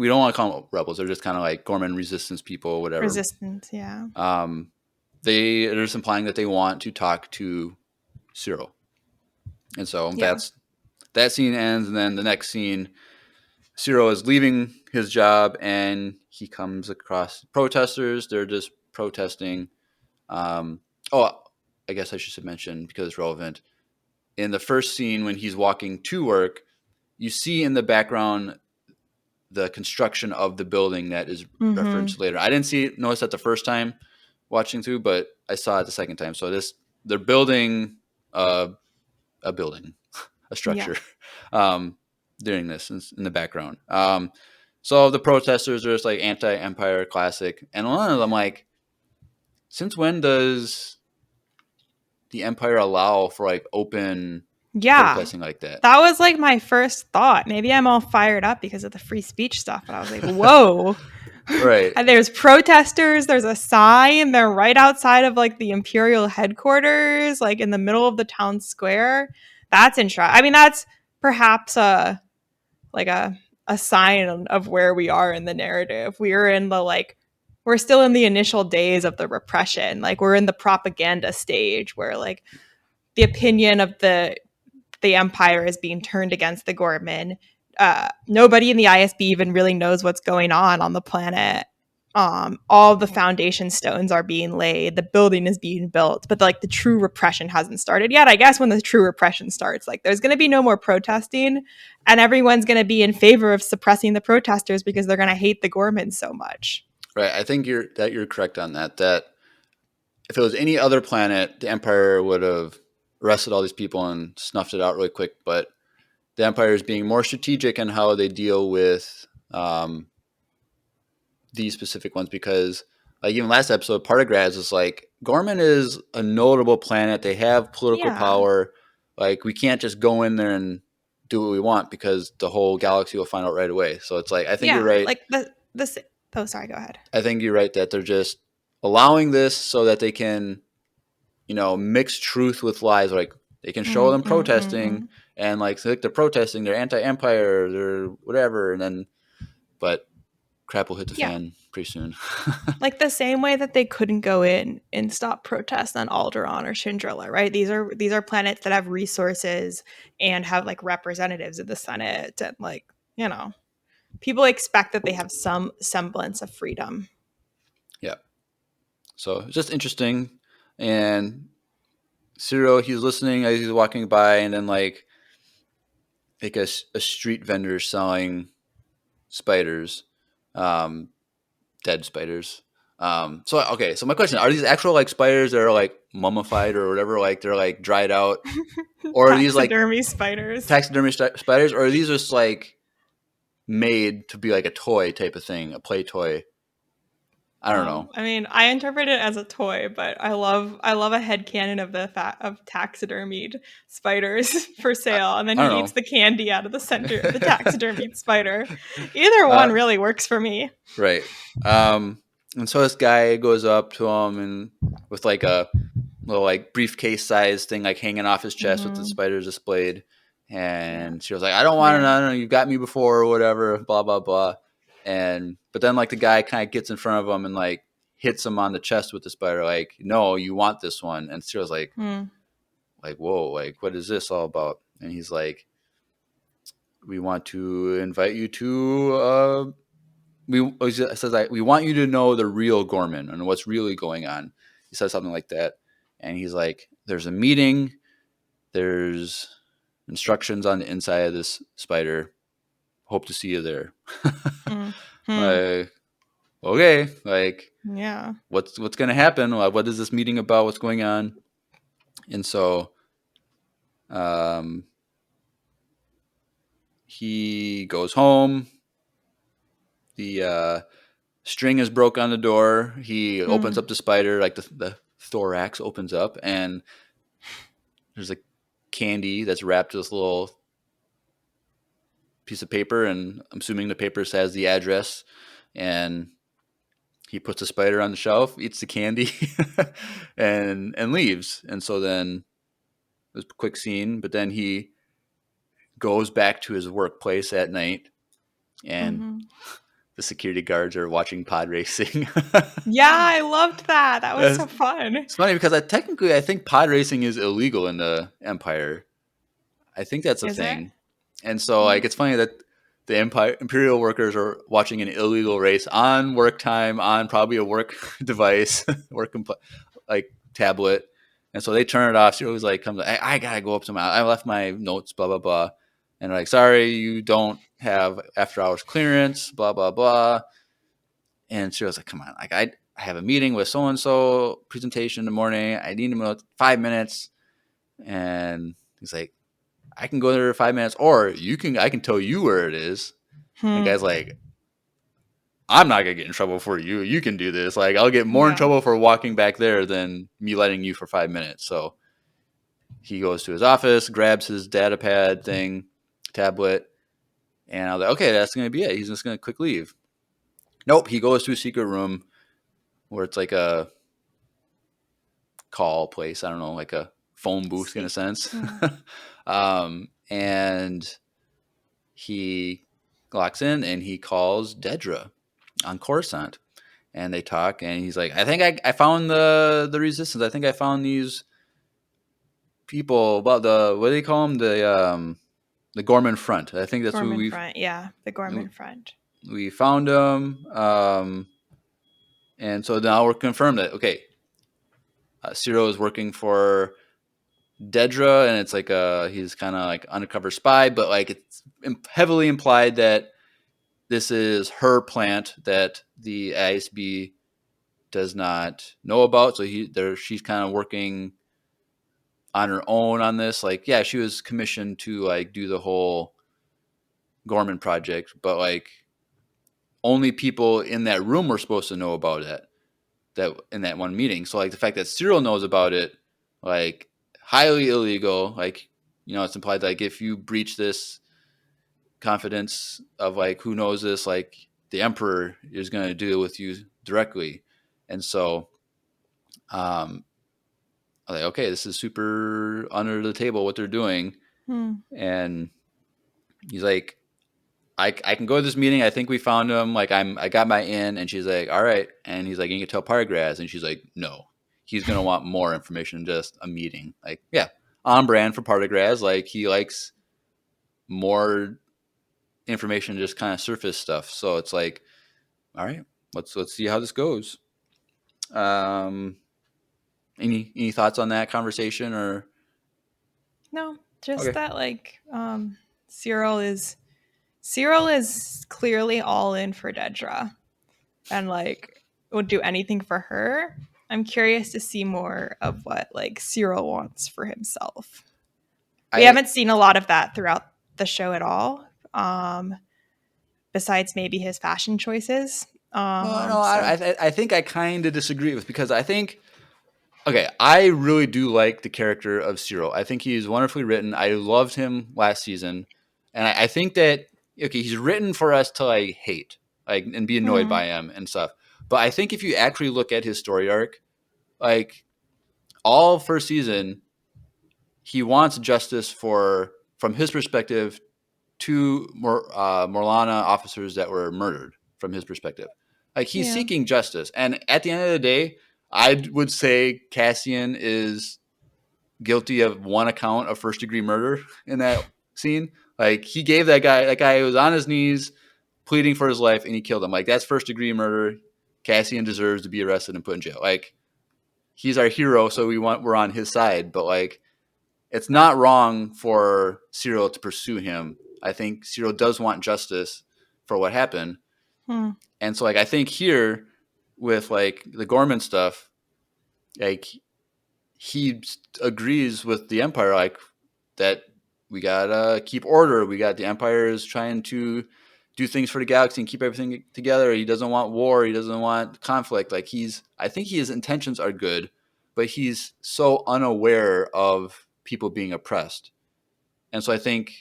don't want to call them rebels. They're just kind of like Gorman resistance people, whatever. Resistance, yeah. Um, they're just implying that they want to talk to Cyril, and so Yeah. that scene ends, and then the next scene, Cyril is leaving his job, and he comes across protesters. They're just protesting. Um, oh, I guess I should mention because it's relevant. In the first scene, when he's walking to work, you see in the background the construction of the building that is Mm-hmm. referenced later. I didn't notice that the first time watching through, but I saw it the second time. So they're building a building, a Yeah. structure, um, during this in the background. So the protesters are just like anti-empire classic, and one of them like, since when does the empire allow for like open Yeah. protesting like that? That was like my first thought. Maybe I'm all fired up because of the free speech stuff, but I was like, whoa. Right. And there's protesters, there's a sign, they're right outside of like the imperial headquarters, like in the middle of the town square. That's interesting. I mean, that's perhaps like a sign of where we are in the narrative. We're in the like we're still in the initial days of the repression. Like we're in the propaganda stage where like the opinion of the empire is being turned against the Gorman. Nobody in the ISB even really knows what's going on the planet. All the foundation stones are being laid, the building is being built, but like the true repression hasn't started yet. I guess when the true repression starts, like there's going to be no more protesting, and everyone's going to be in favor of suppressing the protesters because they're going to hate the Gormans so much. Right. I think you're correct on that. That if it was any other planet, the Empire would have arrested all these people and snuffed it out really quick. But the Empire is being more strategic in how they deal with these specific ones because, like even last episode, Partagrads is like Gorman is a notable planet. They have political Yeah, power. Like we can't just go in there and do what we want because the whole galaxy will find out right away. So it's like I think you're yeah. right. Like the oh, sorry, go ahead. I think you're right that they're just allowing this so that they can, mix truth with lies. Like they can show Mm, them mm, mm, protesting mm. and like they're protesting, they're anti-empire, they're whatever, and then but crap will hit the Yeah, fan pretty soon. like the same way that they couldn't go in and stop protests on Alderaan or Chandrilla, right? These are planets that have resources and have like representatives in the Senate, and like people expect that they have some semblance of freedom. Yeah. So it's just interesting. And Cyril, he's listening as he's walking by, and then like a street vendor selling spiders, um, dead spiders. So okay, so my question: are these actual like spiders that are like mummified or whatever? Like they're like dried out, or are these like Taxidermy spiders. taxidermy spiders, or are these just like made to be like a toy type of thing, a play toy? I don't know. I mean, I interpret it as a toy, but I love a headcanon of the fat of taxidermied spiders for I, sale, and then I he don't eats know. the candy out of the center of the taxidermied spider. Either one uh, really works for me. right. Um, and so this guy goes up to him and with like a little like briefcase size thing like hanging off his chest with the Hmm. spiders displayed. Yeah, And she was like, I don't want to, weird. know, you got me before or whatever, blah, blah, blah. And, but then like the guy kind of gets in front of him and like hits him on the chest with the spider, like, no, you want this one. And she was Hmm. like, whoa, like, what is this all about? And he's like, we want to invite you to, he says, like, we want you to know the real Gorman and what's really going on. He says something like that. And he's like, there's a meeting. There's instructions on the inside of this spider. Hope to see you there. Hmm. Hmm. Like, okay, like Yeah. what's going to happen? What is this meeting about? What's going on? And so um, he goes home. The string is broke on the door. He opens Hmm. up the spider, like the thorax opens up, and there's a candy that's wrapped in this little piece of paper, and I'm assuming the paper says the address. And he puts the spider on the shelf, eats the candy, and leaves. And so then there's a quick scene, but then he goes back to his workplace at night, and Hmm. the security guards are watching pod racing. Yeah, I loved that. That was it's so fun. funny because I think pod racing is illegal in the Empire. I think that's a Is it? thing. And so Oh. like it's funny that the Imperial workers are watching an illegal race on work time on probably a work device, like tablet. And so they turn it off. She always like comes, I gotta go up to I left my notes, blah blah blah. And they're like, sorry, you don't have after hours clearance, blah blah blah. And she was like, come on, like I have a meeting with so and so presentation in the morning. I need 5 minutes. And he's like, I can go there in 5 minutes, or I can tell you where it is. And the Hmm. guy's like, I'm not gonna get in trouble for you. You can do this. Like, I'll get more in Yeah. trouble for walking back there than me letting you for 5 minutes. So he goes to his office, grabs his data pad thing, tablet, and I was like, okay, that's gonna be it. He's just gonna quick leave. Nope. He goes to a secret room where it's like a call place. I don't know, like a phone booth in a See. sense. Hmm. And he locks in and he calls Dedra on Coruscant, and they talk. And he's like, "I think I found the resistance. I think I found these people about the what do they call them the Gorman Front. I think that's who Gorman Front. Yeah, the Gorman Front. we found them. And so now we're confirmed that okay, Ciro is working for Dedra, and it's like he's kind of like undercover spy, but like it's heavily implied that this is her plant that the ISB does not know about. So she's kind of working on her own on this. Like, yeah, she was commissioned to like do the whole Gorman project, but like only people in that room were supposed to know about it that in that one meeting. So like the fact that Cyril knows about it, like highly illegal. Like, it's implied like if you breach this confidence of like who knows this, like the Emperor is going to deal with you directly. And so I'm like, okay, this is super under the table what they're doing. Hmm. And he's like, I can go to this meeting. I think we found him. Like I got my in. And she's like, all right. And he's like, you can tell Pargraz. And she's like, no, he's gonna want more information than just a meeting. Like, yeah, on brand for Pargraz. Like he likes more information, just kind of surface stuff. So it's like, all right, let's see how this goes. Um, any thoughts on that conversation or No, just okay? that like Cyril is Cyril is clearly all in for Dedra and like would do anything for her. I'm curious to see more of what like Cyril wants for himself. We I haven't seen a lot of that throughout the show at all. Besides maybe his fashion choices. Well, no, So I think I kind of disagree with because I think okay, I really do like the character of Cyril. I think he's wonderfully written. I loved him last season, and I think that okay, he's written for us to like hate, like and be annoyed hmm, by him and stuff. But I think if you actually look at his story arc, like all first season, he wants justice for from his perspective two Morlana officers that were murdered from his perspective. Like he's yeah. seeking justice, and at the end of the day, I would say Cassian is guilty of one account of first degree murder in that scene. Like he gave that guy was on his knees pleading for his life, and he killed him. Like that's first degree murder. Cassian deserves to be arrested and put in jail. Like he's our hero, so we're on his side. But like it's not wrong for Cyril to pursue him. I think Cyril does want justice for what happened. Hmm. And so like I think here with like the Gorman stuff, like he agrees with the Empire like that we gotta keep order. We got the Empire is trying to do things for the galaxy and keep everything together. He doesn't want war. He doesn't want conflict. Like I think his intentions are good, but he's so unaware of people being oppressed. And so I think,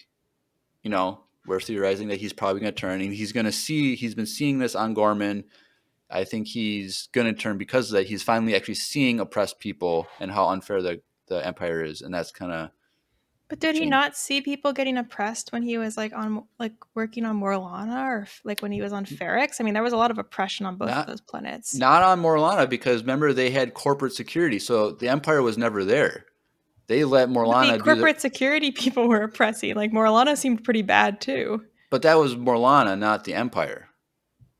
we're theorizing that he's probably going to turn and he's going to see, he's been seeing this on Gorman. I think he's going to turn because of that. He's finally actually seeing oppressed people and how unfair the Empire is. And that's kind of But did he changed. not see people getting oppressed when he was like on like working on Morlana or like when he was on Ferrix? I mean, there was a lot of oppression on both of Not those planets. not on Morlana because remember they had corporate security, so the Empire was never there. They let But the Morlana do the, corporate security people were oppressing. Like Morlana seemed pretty bad too. but that was Morlana, not the Empire.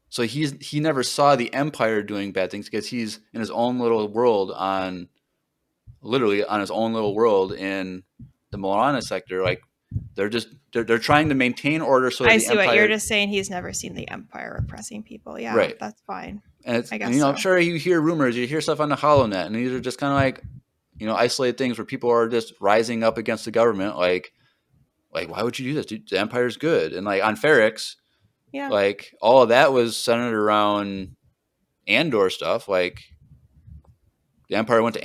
So he never saw the Empire doing bad things because he's in his own little world on literally on his own little world in the Morlana sector. Like they're trying to maintain order so that I the see what you're Empire just saying. He's never seen the Empire oppressing people. Yeah, right. that's fine. And it's I and, guess so. sure you hear rumors, you hear stuff on the HoloNet, and these are just kind of like isolated things where people are just rising up against the government. Like why would you do this? Dude, the Empire's good. And like on Ferrix, Yeah. like all of that was centered around Andor stuff. Like the Empire went to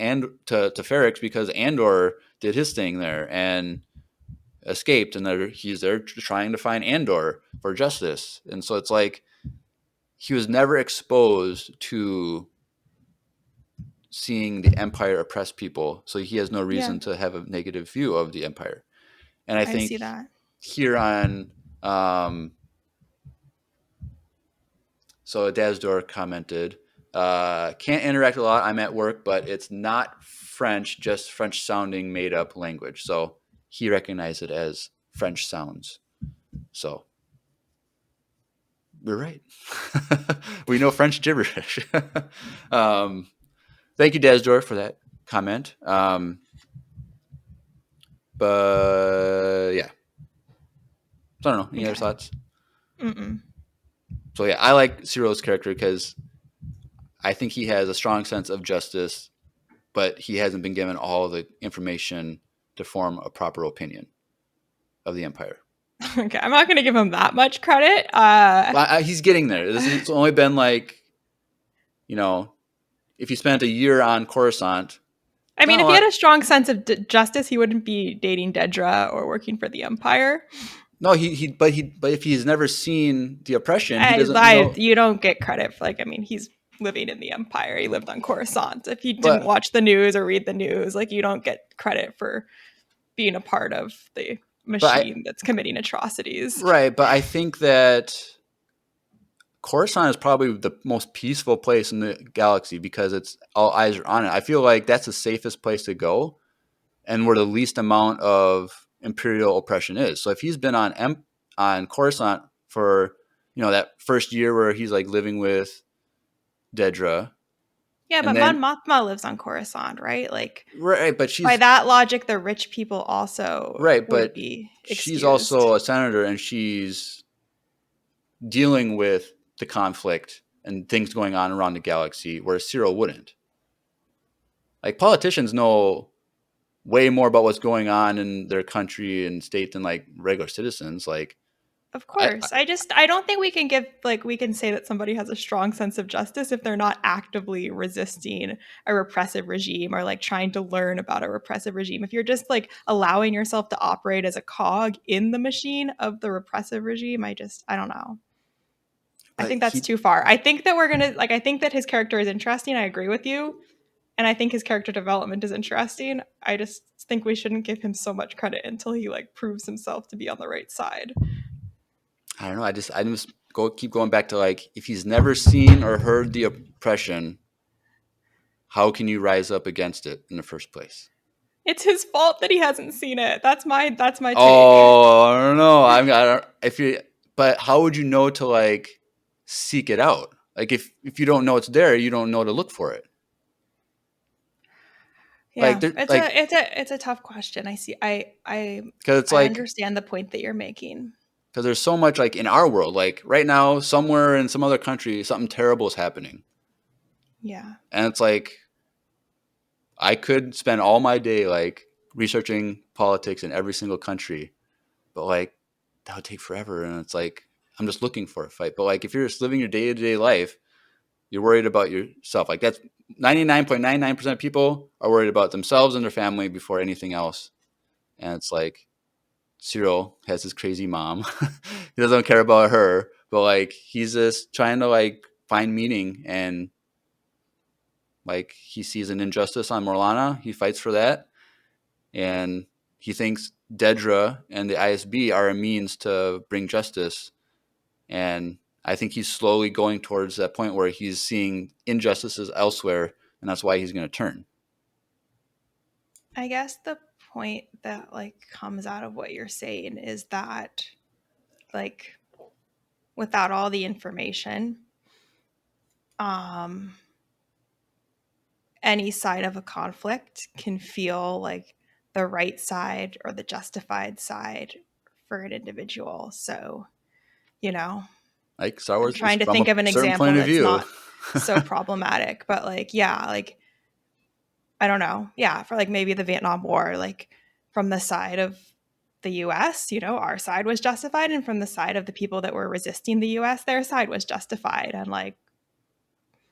Ferrix because Andor did his thing there and escaped, and he's there trying to find Andor for justice. And so it's like he was never exposed to seeing the Empire oppress people, so he has no Yeah. reason to have a negative view of the Empire. And I I think see that. here on so Dazdor commented, can't interact a lot. I'm at work, but it's not French, just French sounding made up language. So he recognized it as French sounds. So we're right. We know French gibberish. Thank you, Dazdor, for that comment. But yeah. So I don't know. Any other Okay. thoughts? Mm-mm. So yeah, I like Cyril's character because I think he has a strong sense of justice, but he hasn't been given all the information to form a proper opinion of the Empire. Okay. I'm not going to give him that much credit. But he's getting there. It's only been like, if he spent a year on Coruscant. I mean, No, if he had a strong sense of justice, he wouldn't be dating Dedra or working for the Empire. no, but if he's never seen the oppression, he doesn't know. You don't get credit for like. I mean, he's living in the Empire. He lived on Coruscant. If you didn't But watch the news or read the news, like you don't get credit for being a part of the but I machine that's committing atrocities. right, but I think that Coruscant is probably the most peaceful place in the galaxy because it's all eyes are on it. I feel like that's the safest place to go and where the least amount of imperial oppression is. So if he's been on Coruscant for that first year where he's like living with Dedra, Yeah, and but Mon then Mothma lives on Coruscant, right? Like right, but by she's that logic, the rich people also right, would but be she's excused. also a senator and she's dealing with the conflict and things going on around the galaxy where Cyril wouldn't. Like politicians know way more about what's going on in their country and state than like regular citizens. Like Of I course. I don't think we can give like we can say that somebody has a strong sense of justice if they're not actively resisting a repressive regime or like trying to learn about a repressive regime. If you're just like allowing yourself to operate as a cog in the machine of the repressive regime, I don't know. I but think that's he too far. I think that we're going to like I think that his character is interesting. I agree with you. And I think his character development is interesting. I just think we shouldn't give him so much credit until he like proves himself to be on the right side. I don't know. I just keep going back to like if he's never seen or heard the oppression, how can you rise up against it in the first place? It's his fault that he hasn't seen it. That's my take. Oh, I don't know. I don't, if you, but how would you know to like seek it out? Like if you don't know it's there, you don't know to look for it. Like Yeah, they're it's like, a tough question. I see. because it's I like, understand the point that you're making. because there's so much like in our world, like right now, somewhere in some other country, something terrible is happening, Yeah. and it's like I could spend all my day like researching politics in every single country, but like that would take forever, and it's like I'm just looking for a fight. But like if you're just living your day to day life, you're worried about yourself. Like that's 99.99% of people are worried about themselves and their family before anything else. And it's like Cyril has his crazy mom. He doesn't care about her, but like he's just trying to like find meaning, and like he sees an injustice on Morlana, he fights for that, and he thinks Dedra and the ISB are a means to bring justice. And I think he's slowly going towards that point where he's seeing injustices elsewhere, and that's why he's going to turn. I guess the point that like comes out of what you're saying is that like without all the information, um any side of a conflict can feel like the right side or the justified side for an individual. So, you know, Like Star I'm Wars is trying to from a think of an certain point example of that's view. not so problematic, but like, yeah, like, I don't know. Yeah, for like maybe the Vietnam War, like from the side of the US, you know, our side was justified. And from the side of the people that were resisting the US, their side was justified. And like,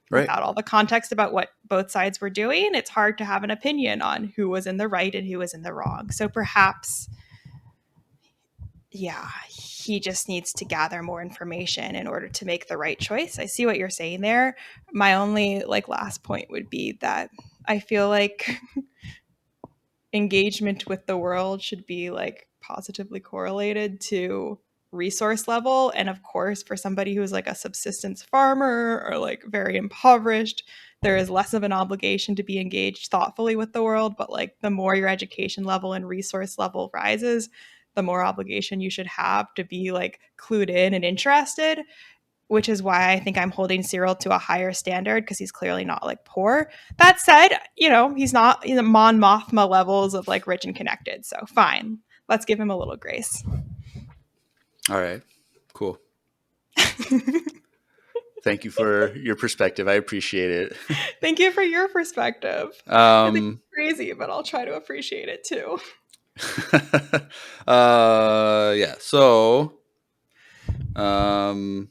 Right. without all the context about what both sides were doing, it's hard to have an opinion on who was in the right and who was in the wrong. So perhaps, yeah, he just needs to gather more information in order to make the right choice. I see what you're saying there. My only like last point would be that I feel like engagement with the world should be like positively correlated to resource level. And of course, for somebody who's like a subsistence farmer or like very impoverished, there is less of an obligation to be engaged thoughtfully with the world. But like the more your education level and resource level rises, the more obligation you should have to be like clued in and interested, which is why I think I'm holding Cyril to a higher standard because he's clearly not like poor. That said, you know, he's not in the Mon Mothma levels of like rich and connected. So fine. Let's give him a little grace. All right. Cool. Thank you for your perspective. I appreciate it. Thank you for your perspective. I think um, it's crazy, but I'll try to appreciate it too. yeah. So, um,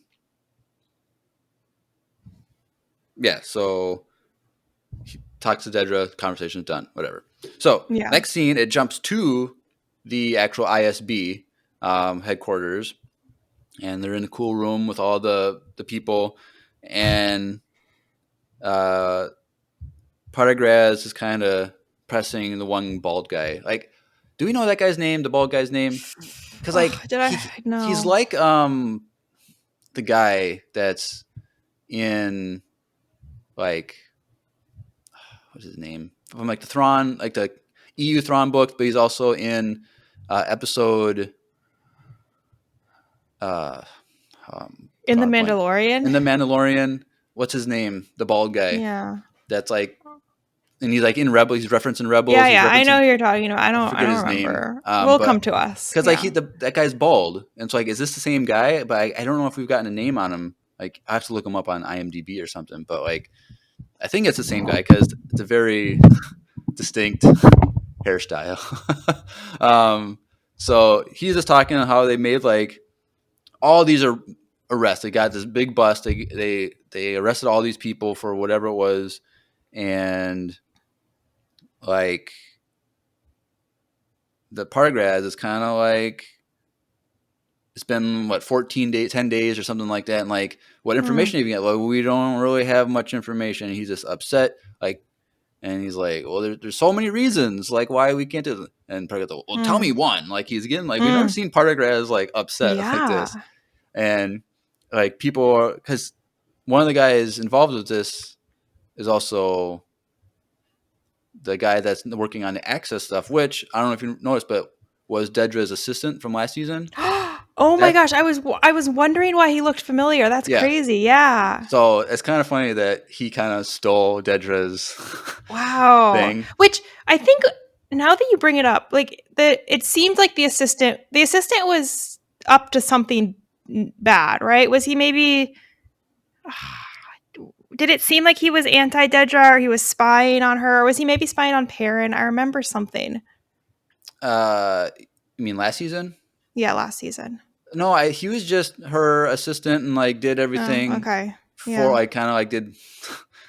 yeah. So he talks to Dedra. Conversation's done. Whatever. So Yeah. next scene, it jumps to the actual ISB headquarters, and they're in the cool room with all the people, and Paragraz is kind of pressing the one bald guy. Like, do we know that guy's name? The bald guy's name? Because Oh, like did I? he's No. like the guy that's in like what's his name from like the Thrawn, like the EU Thrawn book, but he's also in episode uh In The drawing a blank Mandalorian? in the Mandalorian. What's his name? The bald guy Yeah. that's like, and he's like in Rebel. He's referencing Rebels. Yeah, He's yeah. I know referencing, who you're talking about. I I forget don't his name, remember. Will come but to us. because like Yeah. that guy's bald, and so like, is this the same guy? But I don't know if we've gotten a name on him. Like I have to look him up on IMDb or something. But like I think it's the same guy because it's a very distinct hairstyle. So he's just talking about how they made like all these arrests. They got this big bust. They arrested all these people for whatever it was, and like the Pargraz is kind of like, it's been what 14 days, 10 days or something like that, and like what Hmm. information have you get? Well, we don't really have much information. And he's just upset, like, and he's like, well, there's so many reasons like why we can't do it. And Paragraz goes, well, tell Hmm. me one. Like he's getting like, we've never Hmm. seen Paragraz like upset like this. Yeah. And like people are, because one of the guys involved with this is also the guy that's working on the access stuff, which I don't know if you noticed, but was Dedra's assistant from last season. Oh my That gosh, I was wondering why he looked familiar. That's Yeah. crazy. Yeah. So it's kind of funny that he kind of stole Dedra's Wow. thing. Which I think now that you bring it up, like it seemed like the assistant was up to something bad, right? Was he maybe did it seem like he was anti Dedra or he was spying on her? Or was he maybe spying on Perrin? I remember something. You mean last season? Yeah, last season. No, he was just her assistant and like did Oh, everything okay. for Yeah. like kind of like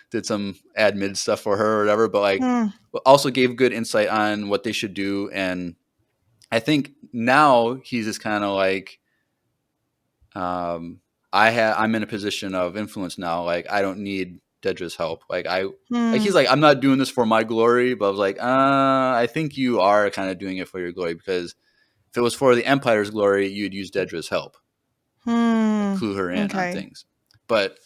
did some admin stuff for her or whatever, but like Hmm. also gave good insight on what they should do. And I think now he's just kind of like, um, I'm in a position of influence now. Like I don't need Dedra's help. Like Hmm. he's like, I'm not doing this for my glory, but I was like, I think you are kind of doing it for your glory, because if it was for the Empire's glory, you'd use Dedra's help, like Hmm. clue her in on Okay. things. But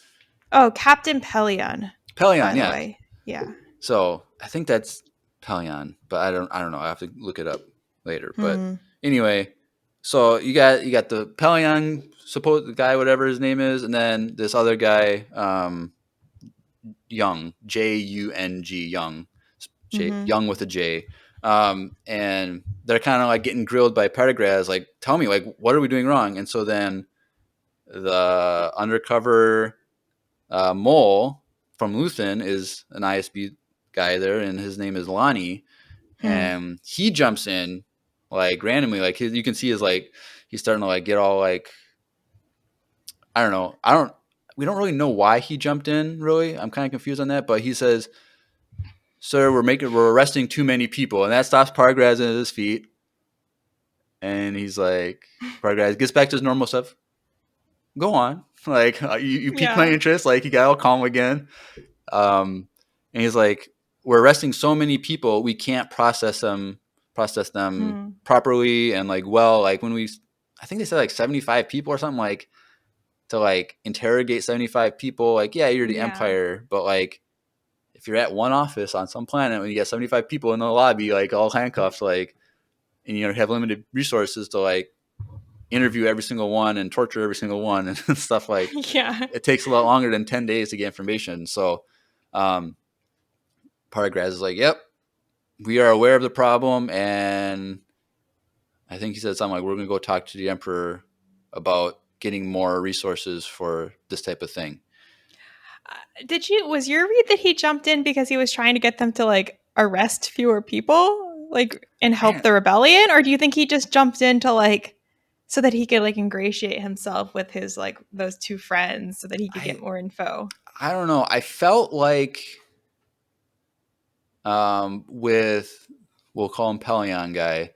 Oh, Captain Pelion, by Pelion, the yeah. way. Yeah. So I think that's Pelion, but I don't know. I have to look it up later. But Hmm. anyway, so you got the Pelion suppose the guy, whatever his name is, and then this other guy, Young, Jung, Young, Hmm. Young with a J. And they're kind of like getting grilled by Pendergrass, like, tell me, like, what are we doing wrong? And so then the undercover mole from Luthen is an ISB guy there, and his name is Lonnie, Hmm. and he jumps in like randomly, like you can see his like he's starting to like get all like I don't know, we don't really know why he jumped in. Really, I'm kind of confused on that, but he says, "Sir, we're arresting too many people," and that stops Pargraz at his feet, and he's like, Pargraz gets back to his normal stuff. Go on, like you piqued my Yeah. interest. Like he got all calm again. Um, and he's like, "We're arresting so many people, we can't process them Hmm. properly and like well. Like when I think they said like 75 people or something, like to like interrogate 75 people. Like yeah, you're the Yeah. Empire, but like if you're at one office on some planet when you got 75 people in the lobby, like all handcuffed, like and you have limited resources to like interview every single one and torture every single one and stuff like." Yeah. It takes a lot longer than 10 days to get information. So, um, Pargraz is like, "Yep, we are aware of the problem," and I think he said something like, "We're going to go talk to the Emperor about getting more resources for this type of thing." Was your read that he jumped in because he was trying to get them to like arrest fewer people, like and help I the rebellion, or do you think he just jumped in to like so that he could like ingratiate himself with his like those two friends so that he could get I, more info? I don't know. I felt like with we'll call him Pelion guy,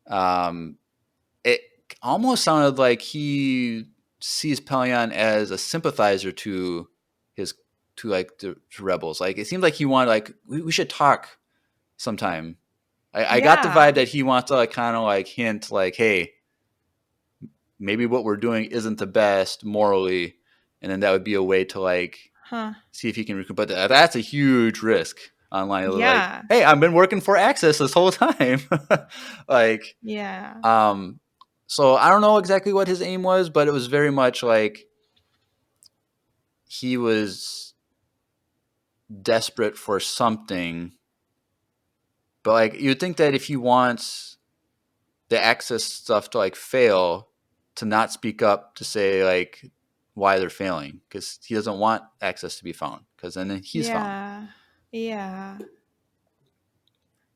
um, it almost sounded like he sees Pelion as a sympathizer to his like to rebels. Like it seemed like he wanted like we should talk sometime. I got the vibe Yeah. that he wants to like kind of like hint like, hey, maybe what we're doing isn't the best morally, and then that would be a way to like Huh. see if he can recoup. But that's a huge risk online. Like, Yeah. hey, I've been working for Access this whole time. Like, Yeah. um, so I don't know exactly what his aim was, but it was very much like he was desperate for something. But like, you'd think that if he wants the Access stuff to like fail, to not speak up to say like why they're failing, because he doesn't want Access to be found, because then he's found. Yeah. Yeah.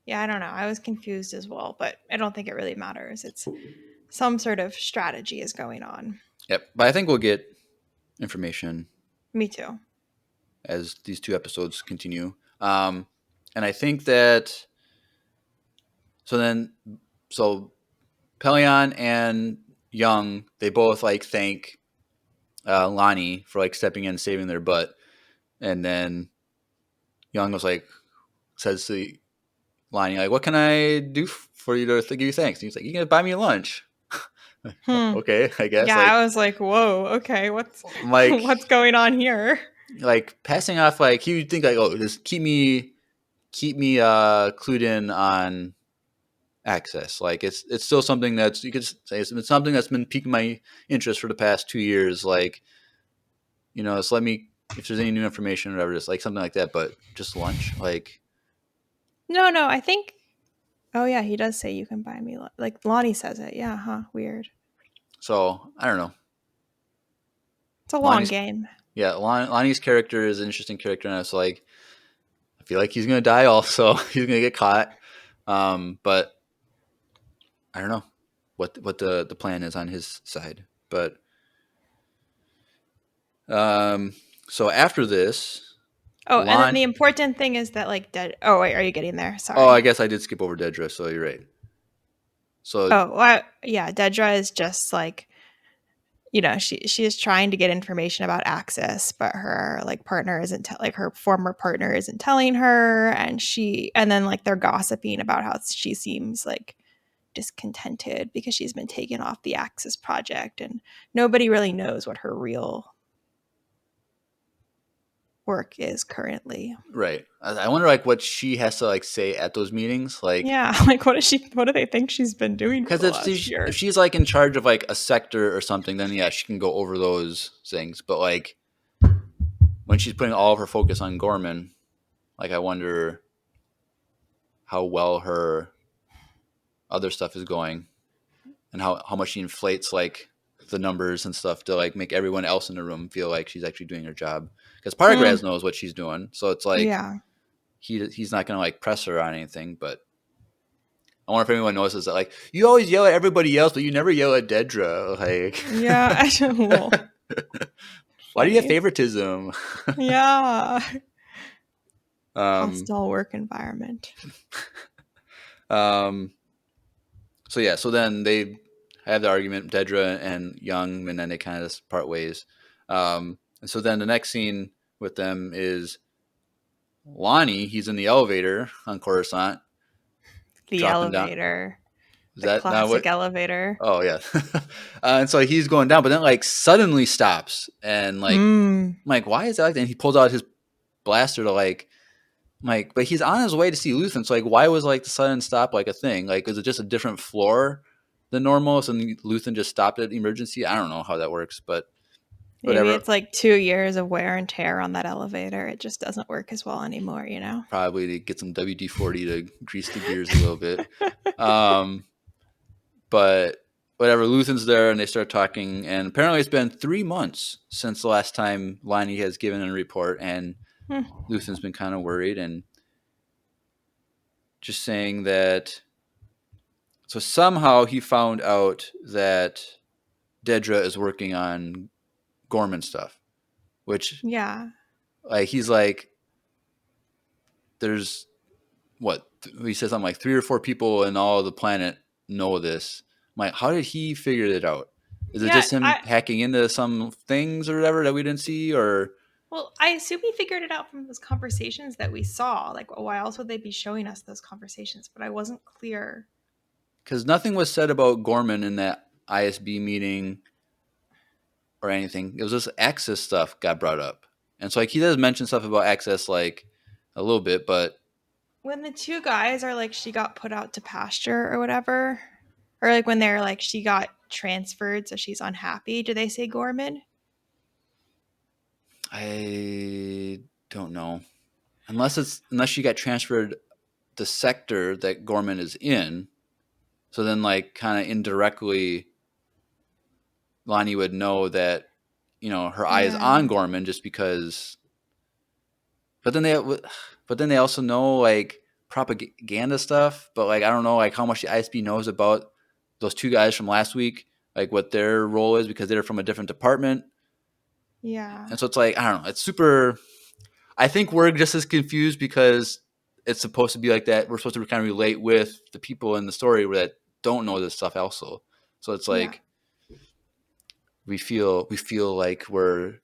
Yeah, I don't know. I was confused as well, but I don't think it really matters. It's some sort of strategy is going on. Yep. But I think we'll get information Me too. as these two episodes continue. And I think that so then so Pelion and Young, they both like thank Lonnie for like stepping in and saving their butt, and then Young was like says to Lonnie like, "What can I do for you to give you thanks?" And he's like, "You can buy me lunch." Hmm. Okay, I guess Yeah, I was like, "Whoa, okay, what's like what's going on here?" passing off like he would think like, oh, just keep me clued in on Access. Like it's still something that's you could say it's something that's been piquing my interest for the past 2 years. Like just let me if there's any new information or whatever, just like something like that. But just lunch, like No, I think. Oh yeah, he does say you can buy me. Like Lonnie says it. Yeah, huh? Weird. So I don't know. It's a long Lonnie's game. yeah, Lonnie's character is an interesting character, and it's like I feel like he's gonna die. Also, he's gonna get caught. But I don't know what the plan is on his side. But um, so after this, Oh, and then Lon. the important thing is that like dead. Oh wait, are you getting there? Oh, I Sorry. guess I did skip over Dedra, so you're right. So Oh, well, yeah. Dedra is just like, she is trying to get information about Axis, but her like partner isn't like her former partner isn't telling her, and then like they're gossiping about how she seems like discontented because she's been taken off the Axis project, and nobody really knows what her real work is currently. right, I wonder like what she has to like say at those meetings, like Yeah, like what do they think she's been doing for because the last if year? she's like in charge of like a sector or something, then yeah, she can go over those things. But like when she's putting all of her focus on Gorman, like I wonder how well her other stuff is going and how much she inflates like the numbers and stuff to like make everyone else in the room feel like she's actually doing her job. Because Hmm. Paragraz knows what she's doing, so it's like Yeah. he's not gonna like press her on anything. But I wonder if anyone notices that like you always yell at everybody else, but you never yell at Dedra. Like, Yeah, I don't know. why do you have Funny. favoritism? Yeah. um, Hostile work environment. um, so yeah, so then they have the argument, Dedra and Young, and then they kind of part ways. And so then the next scene with them is Lonnie. He's in the elevator on Coruscant, The dropping down. elevator. Is The that not classic what? elevator. Oh yeah. And so he's going down, but then like suddenly stops, and like Hmm. I'm like, why is that like that? And he pulls out his blaster to like, I'm like, but he's on his way to see Luthen. So like, why was like the sudden stop like a thing? Like, is it just a different floor than normal? So Luthen just stopped at emergency. I don't know how that works, but Maybe whatever. it's like 2 years of wear and tear on that elevator. It just doesn't work as well anymore, you know? Probably to get some WD-40 to grease the gears a little bit. Um, but whatever. Luthen's there, and they start talking. And apparently, it's been 3 months since the last time Liney has given a report, and Hmm. Luthen's been kind of worried and just saying that. So somehow he found out that Dedra is working on Gorman stuff, which Yeah. like he's like, there's what he says, I'm like 3 or 4 people in all of the planet know this. I'm like, how did he figure it out? Is it Yeah, just him hacking into some things or whatever that we didn't see, or I assume he figured it out from those conversations that we saw. Like, why else would they be showing us those conversations? But I wasn't clear. because nothing was said about Gorman in that ISB meeting or anything. It was just access stuff got brought up, and so like he does mention stuff about access like a little bit, but When the two guys are like, she got put out to pasture or whatever, or like when they're like, she got transferred, so she's unhappy, do they say Gorman? I don't know. Unless she got transferred the sector that Gorman is in, so then like kind of indirectly Lonnie would know that her eye is Yeah. on Gorman just because. But then they also know like propaganda stuff. But like I don't know like how much the ISB knows about those two guys from last week, like what their role is because they're from a different department. Yeah. And so it's like I don't know. It's super. I think we're just as confused because it's supposed to be like that. We're supposed to kind of relate with the people in the story that don't know this stuff also. So it's Yeah. like we feel like we're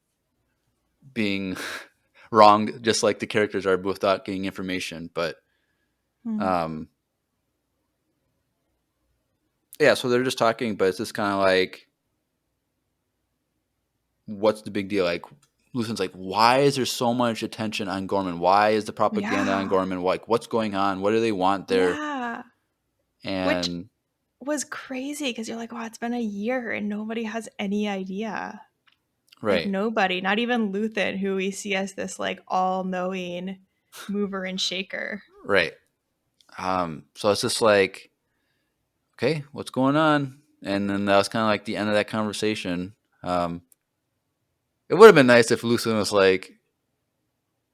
being wrong, just like the characters are without getting information. But Hmm. um, yeah, so they're just talking, but it's just kind of like, what's the big deal? Like, Luthen's like, why is there so much attention on Gorman? Why is the propaganda on Yeah. Gorman? Like, what's going on? What do they want there? Yeah. Which And was crazy because you're like, wow, it's been a year and nobody has any idea. Like right, nobody, not even Luthen, who we see as this like all-knowing mover and shaker. right. So it's just like, okay, what's going on? And then that was kind of like the end of that conversation. Um, it would have been nice if Lucien was like,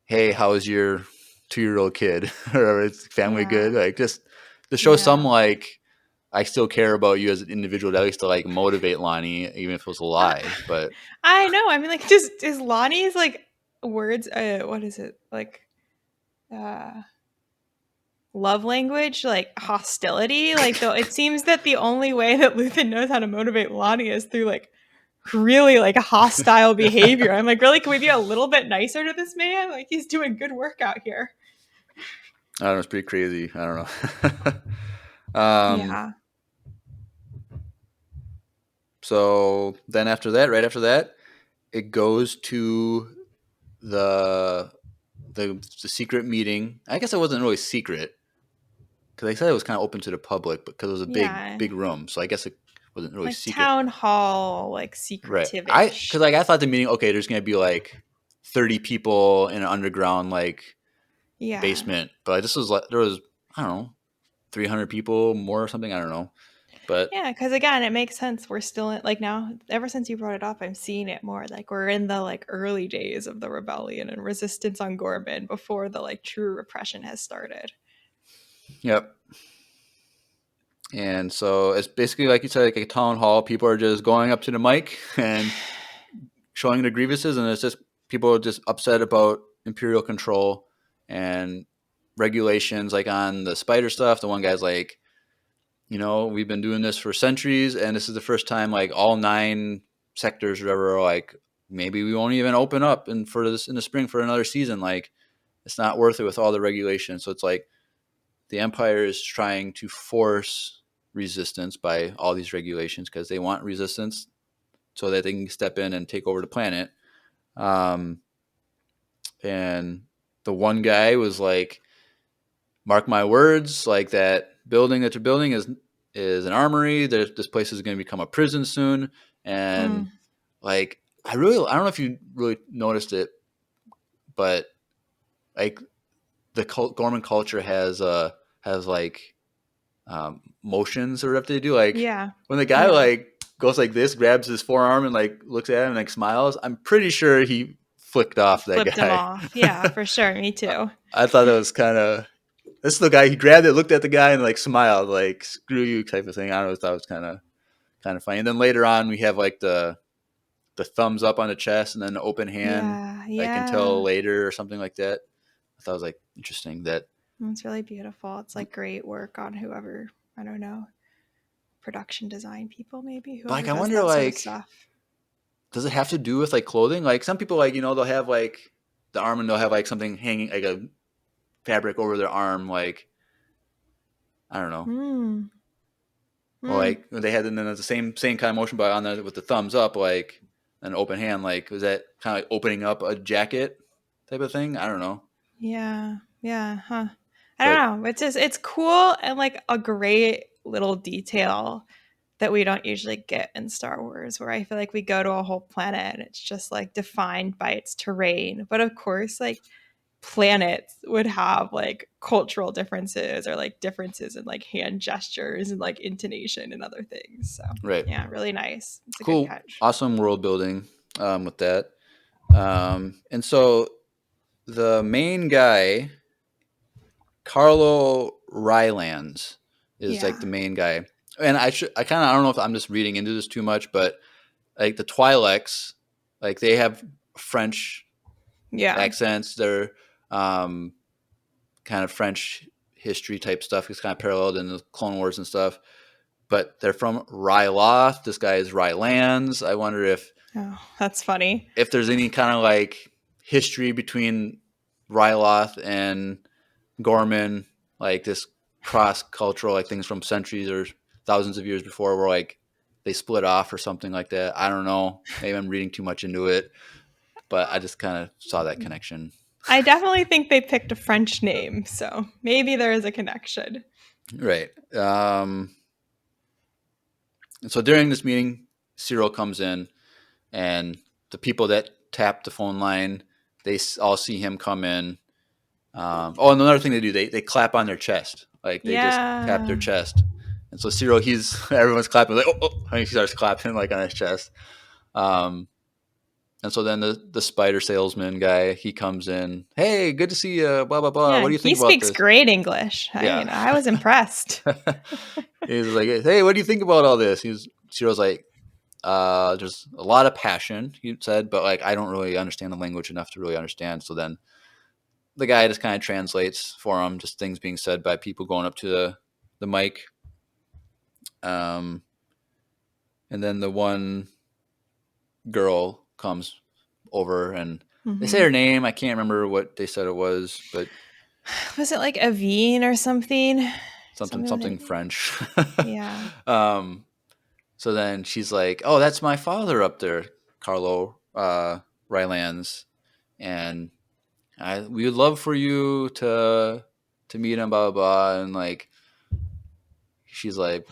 hey, how's your 2-year-old kid? Or is family good? Yeah. Like, just to show some, Yeah. like, I still care about you as an individual, at least to, like, motivate Lonnie, even if it was a Uh, lie. But I know. I mean, like, just is Lonnie's like words? What is it like? Uh, love language, like hostility. Like, though, it seems that the only way that Luthen knows how to motivate Lonnie is through like really like hostile behavior. I'm like, really? Can we be a little bit nicer to this man? Like, he's doing good work out here. I don't know, it's pretty crazy. I don't know. Yeah. So then after that, right after that, it goes to the the secret meeting. I guess it wasn't really secret because they said it was kind of open to the public, but because it was a Yeah. big room, so I guess it wasn't really Like secret. town hall, like Right. secretive-ish. Because like I thought the meeting, okay, there's gonna be like 30 people in an underground like Yeah. basement, but this was like there was, I don't know, 300 people more or something. I don't know, but Yeah, because again, it makes sense. We're still in, like, now, ever since you brought it up, I'm seeing it more. Like, we're in the like early days of the rebellion and resistance on Gorman before the like true repression has started. yep. And so it's basically like you said, like a town hall. People are just going up to the mic and showing the grievances, and it's just people are just upset about imperial control and regulations, like on the spider stuff. The one guy's like, we've been doing this for centuries, and this is the first time like all 9 sectors or whatever are like, maybe we won't even open up and for this in the spring for another season. Like, it's not worth it with all the regulations. So it's like the Empire is trying to force resistance by all these regulations because they want resistance so that they can step in and take over the planet. Um, and the one guy was like, mark my words, like that building that you're building is an armory. This place is going to become a prison soon. And Mm. like, I don't know if you really noticed it, but like the Gorman culture has like motions or whatever they do. Like Yeah. when the guy Yeah. like goes like this, grabs his forearm and like looks at him and like smiles, I'm pretty sure he flicked off that Flipped him guy. off. Yeah, for sure. Me too. I thought that was kind of, this is the guy, he grabbed it, looked at the guy and like smiled, like screw you type of thing. I don't know, thought it was kind of funny. And then later on we have like the thumbs up on the chest and then the open hand, Yeah. like Yeah. until later or something like that. I thought it was like interesting that, It's really beautiful. It's like great work on whoever, I don't know, production design people, maybe, like whoever I does wonder that sort of like, stuff. does it have to do with like clothing? Like some people like, they'll have like the arm and they'll have like something hanging, like a fabric over their arm, like I don't know. Mm. Or Mm. like they had, and then the same kind of motion, but on there with the thumbs up, like an open hand. Like, was that kind of like opening up a jacket type of thing? I don't know, Yeah. Yeah. Huh. I but don't know. It's just, it's cool and like a great little detail that we don't usually get in Star Wars, where I feel like we go to a whole planet and it's just like defined by its terrain. But of course, like planets would have like cultural differences or like differences in like hand gestures and like intonation and other things. So right, yeah, really nice. It's a good cool, catch. awesome world building with that. And so the main guy, Carlo Rylands, is like Yeah. the main guy. And I don't know if I'm just reading into this too much, but like the Twi'leks, like they have French Yeah. accents. They're um, kind of French history type stuff is kind of paralleled in the Clone Wars and stuff. But they're from Ryloth. This guy is Rylands. I wonder Oh, that's funny. if there's any kind of like history between Ryloth and Gorman, like this cross cultural, like things from centuries or thousands of years before, where like they split off or something like that. I don't know. Maybe I'm reading too much into it, but I just kind of saw that connection. I definitely think they picked a French name, so maybe there is a connection. Right. And so during this meeting, Cyril comes in, and the people that tap the phone line, they all see him come in. Oh, and another thing they do, they clap on their chest. Like they just tap their Yeah. chest. And so Cyril, everyone's clapping like, oh, and he starts clapping like on his chest. Um, and so then the spider salesman guy, he comes in. Hey, good to see you. Blah blah blah. Yeah, What do you he think about speaks this? great English. Yeah. I was impressed. He's like, hey, what do you think about all this? Cyril's like, there's a lot of passion, he said, but like I don't really understand the language enough to really understand. So then the guy just kind of translates for him, just things being said by people going up to the mic. Um, and then the one girl comes over and they say Hmm. her name. I can't remember what they said it was, but Was it like Avine or something? something French. Yeah. um, so then she's like, "Oh, that's my father up there, Carlo Rylands, and we would love for you to meet him." Blah blah blah, and like she's like,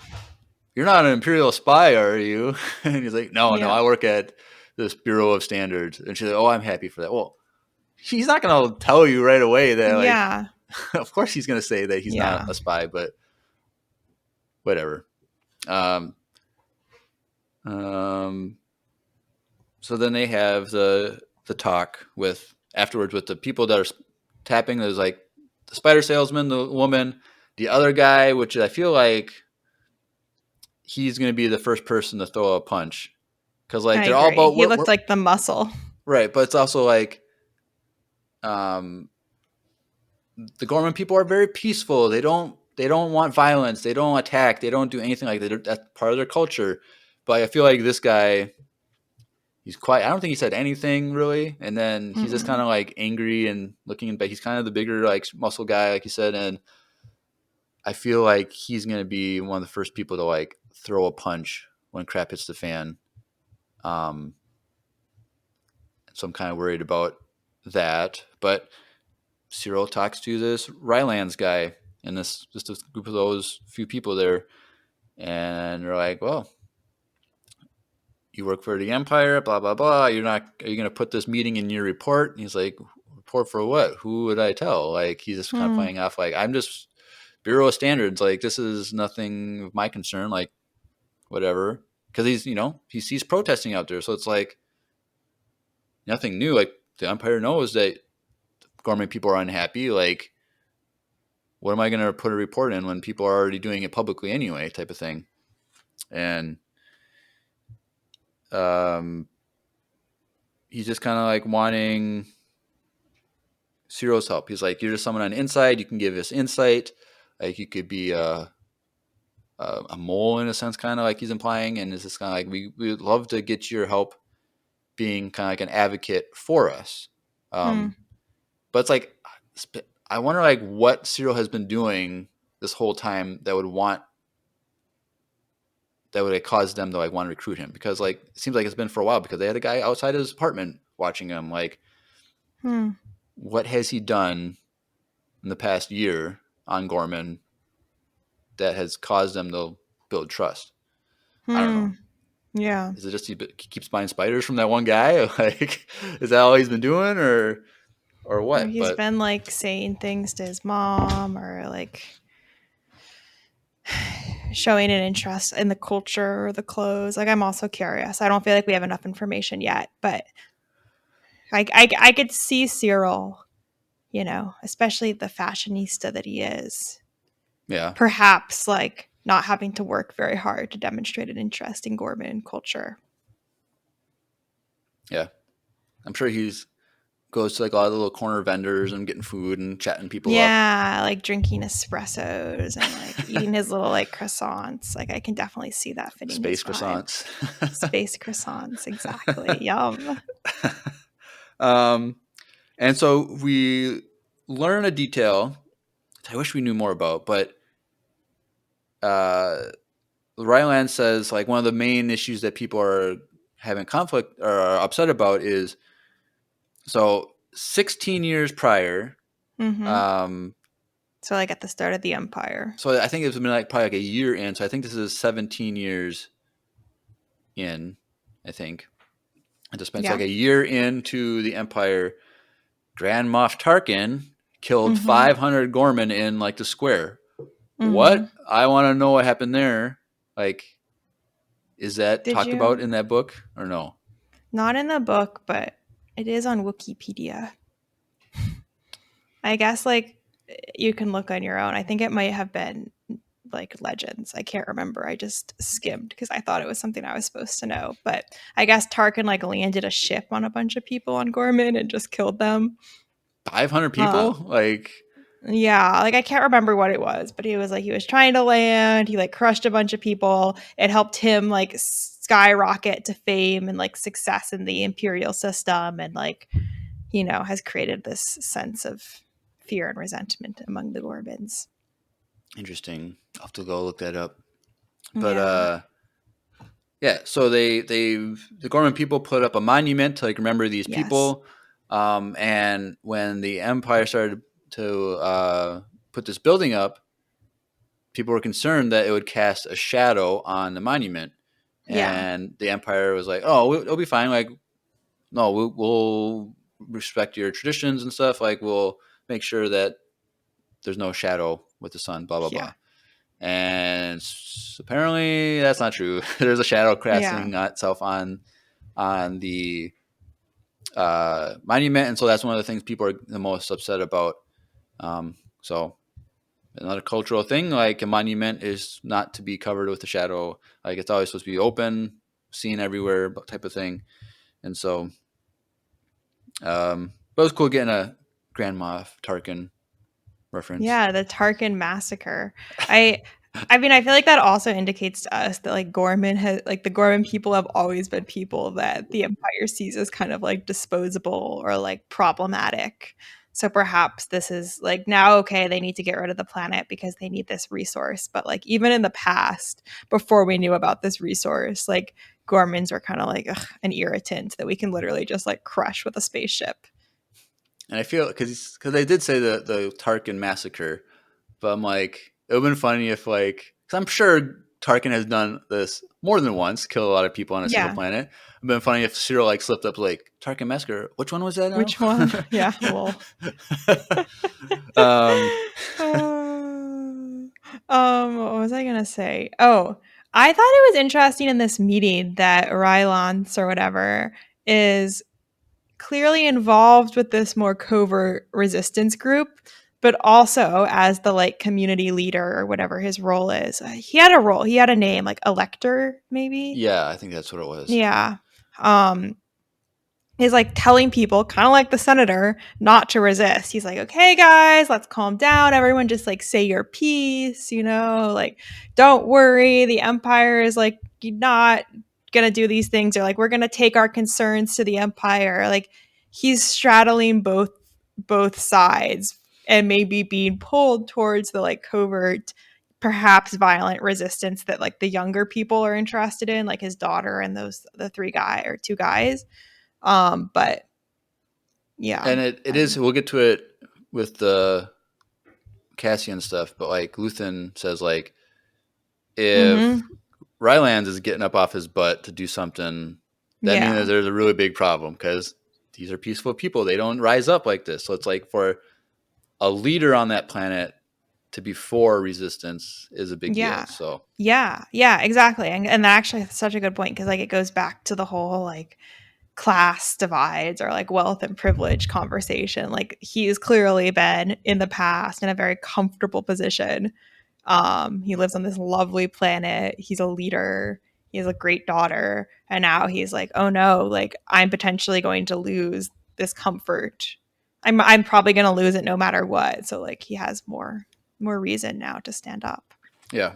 "You're not an imperial spy, are you?" And he's like, "No, no, Yeah. I work at this Bureau of Standards." And she's like, "Oh, I'm happy for that." Well, he's not going to tell you right away that, like, Yeah. of course he's going to say that he's not Yeah. a spy, but whatever. Um, um, so then they have the talk with afterwards with the people that are tapping. There's like the spider salesman, the woman, the other guy, which I feel like he's going to be the first person to throw a punch because like I they're all agree. about He we're looked like the muscle. right, but it's also like um, the Gorman people are very peaceful. They don't want violence. They don't attack. They don't do anything like that. That's part of their culture. But I feel like this guy, he's quiet. I don't think he said anything really. And then he's just kind Mm-mm. of like angry and looking. But he's kind of the bigger like muscle guy, like you said. And I feel like he's gonna be one of the first people to like throw a punch when crap hits the fan. Um, so I'm kind of worried about that. But Cyril talks to this Rylands guy and this just a group of those few people there, and they're like, "Well, you work for the Empire, blah blah blah. You're not. Are you going to put this meeting in your report?" And he's like, "Report for what? Who would I tell?" Like he's just kind of Hmm. playing off like, "I'm just Bureau of Standards. Like this is nothing of my concern. Like whatever." Because he sees protesting out there, so it's like nothing new. Like the Empire knows that government people are unhappy. Like what am I going to put a report in when people are already doing it publicly anyway, type of thing. And um, he's just kind of like wanting Cyril's help. He's like, you're just someone on the inside. You can give us insight. Like you could be a mole in a sense, kind of like he's implying. And it's just kind of like, we would love to get your help being kind of like an advocate for us. Hmm. Um, but it's like, I wonder like what Cyril has been doing this whole time that would cause them to like want to recruit him, because like it seems like it's been for a while because they had a guy outside his apartment watching him. Like Hmm. what has he done in the past year on Gorman that has caused them to build trust? I don't know. Hmm. Yeah. Is it just he keeps buying spiders from that one guy? Like, is that all he's been doing, or Or what? he's But been like saying things to his mom or like showing an interest in the culture or the clothes. Like I'm also curious. I don't feel like we have enough information yet, but I could see Cyril, especially the fashionista that he is, yeah, perhaps like not having to work very hard to demonstrate an interest in Gorman culture. yeah, I'm sure he's goes to like a lot of the little corner vendors and getting food and chatting people up. Yeah, like drinking espressos and like eating his little like croissants. Like I can definitely see that fitting his Space vibe. croissants. Space croissants, exactly. Yum. um, and so we learn a detail I wish we knew more about, but uh, Ryland says like one of the main issues that people are having conflict or are upset about is so 16 years prior. Mm-hmm. Um, So like at the start of the Empire. so I think it's been like probably like a year in. So I think this is 17 years in. I think it just spent like Yeah. a year into the Empire. Grand Moff Tarkin killed Mm-hmm. 500 Gorman in like the square. Mm-hmm. What? I want to know what happened there. Like, is that Did talked about you? in that book or no? Not in the book, but it is on Wikipedia. I guess like you can look on your own. I think it might have been like legends. I can't remember. I just skimmed because I thought it was something I was supposed to know. But I guess Tarkin like landed a ship on a bunch of people on Gorman and just killed them. 500 Uh, people? Like, yeah, like I can't remember what it was, but he was like he was trying to land. He like crushed a bunch of people. It helped him like skyrocket to fame and like success in the imperial system, and like has created this sense of fear and resentment among the Gormans. interesting. I'll have to go look that up. But Yeah. yeah, so the Gorman people put up a monument to like remember these Yes. people. And when the Empire started to put this building up, people were concerned that it would cast a shadow on the monument. Yeah. And the Empire was like, "Oh, it'll be fine. Like, no, we'll respect your traditions and stuff. Like, we'll make sure that there's no shadow with the sun." Blah blah Yeah. blah. And apparently, that's not true. There's a shadow Yeah. casting itself on the monument, and so that's one of the things people are the most upset about. So another cultural thing, like a monument is not to be covered with a shadow. Like it's always supposed to be open, seen everywhere, type of thing. And so, but it was cool getting a Grand Moff Tarkin reference. Yeah, the Tarkin massacre. I I mean, I feel like that also indicates to us that like Gorman has like the Gorman people have always been people that the Empire sees as kind of like disposable or like problematic. So perhaps this is like now okay, they need to get rid of the planet because they need this resource. But like even in the past, before we knew about this resource, like Gormans were kind of like ugh, an irritant that we can literally just like crush with a spaceship. And I feel because they did say the Tarkin massacre, but I'm like, it would have been funny if like, because I'm sure Tarkin has done this more than once, kill a lot of people on a single Yeah. planet. It'd been funny if Cyril like slipped up like Tarkin massacre. Which one was that now? Which one? Yeah, well. um, What was I gonna say? Oh, I thought it was interesting in this meeting that Rylance or whatever is clearly involved with this more covert resistance group, but also as the like community leader or whatever his role is. He had a role. He had a name, like Elector, maybe. yeah, I think that's what it was. Yeah. Um, is like telling people, kind of like the senator, not to resist. He's like, okay, guys, let's calm down. Everyone just like say your piece, like, don't worry. The empire is like not gonna do these things, or like, we're gonna take our concerns to the empire. Like, he's straddling both sides and maybe being pulled towards the like covert, perhaps violent resistance that like the younger people are interested in, like his daughter and the two guys. But yeah. And it is. We'll get to it with the Cassian stuff, but like Luthen says, like if Mm-hmm. Rylance is getting up off his butt to do something, that means that Yeah. there's a really big problem because these are peaceful people. They don't rise up like this. So it's like for a leader on that planet to be for resistance is a big deal. Yeah. So Yeah. Yeah, exactly. And that actually that's such a good point because like it goes back to the whole like class divides or like wealth and privilege conversation. Like he's clearly been in the past in a very comfortable position. He lives on this lovely planet. He's a leader. He has a great daughter. And now he's like, oh no, like I'm potentially going to lose this comfort. I'm probably gonna lose it no matter what. So like he has more reason now to stand up. yeah,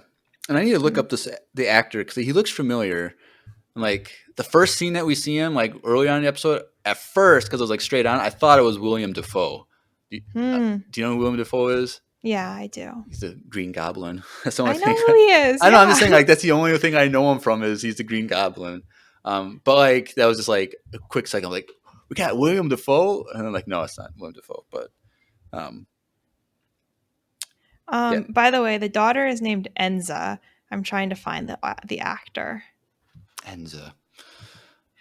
and I need to look up the actor because he looks familiar. Like the first scene that we see him, like early on in the episode, at first because it was like straight on, I thought it was William Dafoe. Do you know who William Dafoe is? Yeah, I do. He's the Green Goblin. That's the only I thing. know who he is. I know. I'm just saying, Yeah. like that's the only thing I know him from is he's the Green Goblin. But like that was just like a quick second. Like we got William Dafoe, and I'm like, no, it's not William Dafoe. But um, yeah, By the way, the daughter is named Enza. I'm trying to find the actor. Enza.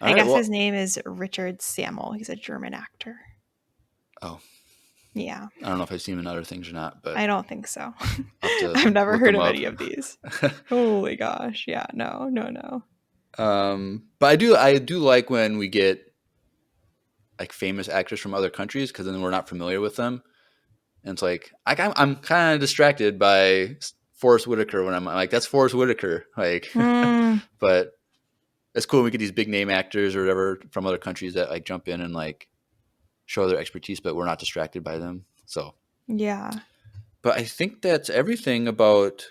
All I right. guess his Well, name is Richard Sammel. He's a German actor. oh, Yeah. I don't know if I've seen him in other things or not, but I don't think so. I'll have to I've never look heard him of up. any of these. Holy gosh. Yeah. No, no, no. But I do like when we get like famous actors from other countries because then we're not familiar with them, and it's like I'm kind of distracted by Forrest Whitaker when I'm like, that's Forrest Whitaker, like, Mm, but it's cool when we get these big name actors or whatever from other countries that like jump in and like show their expertise, but we're not distracted by them. So, yeah. but I think that's everything about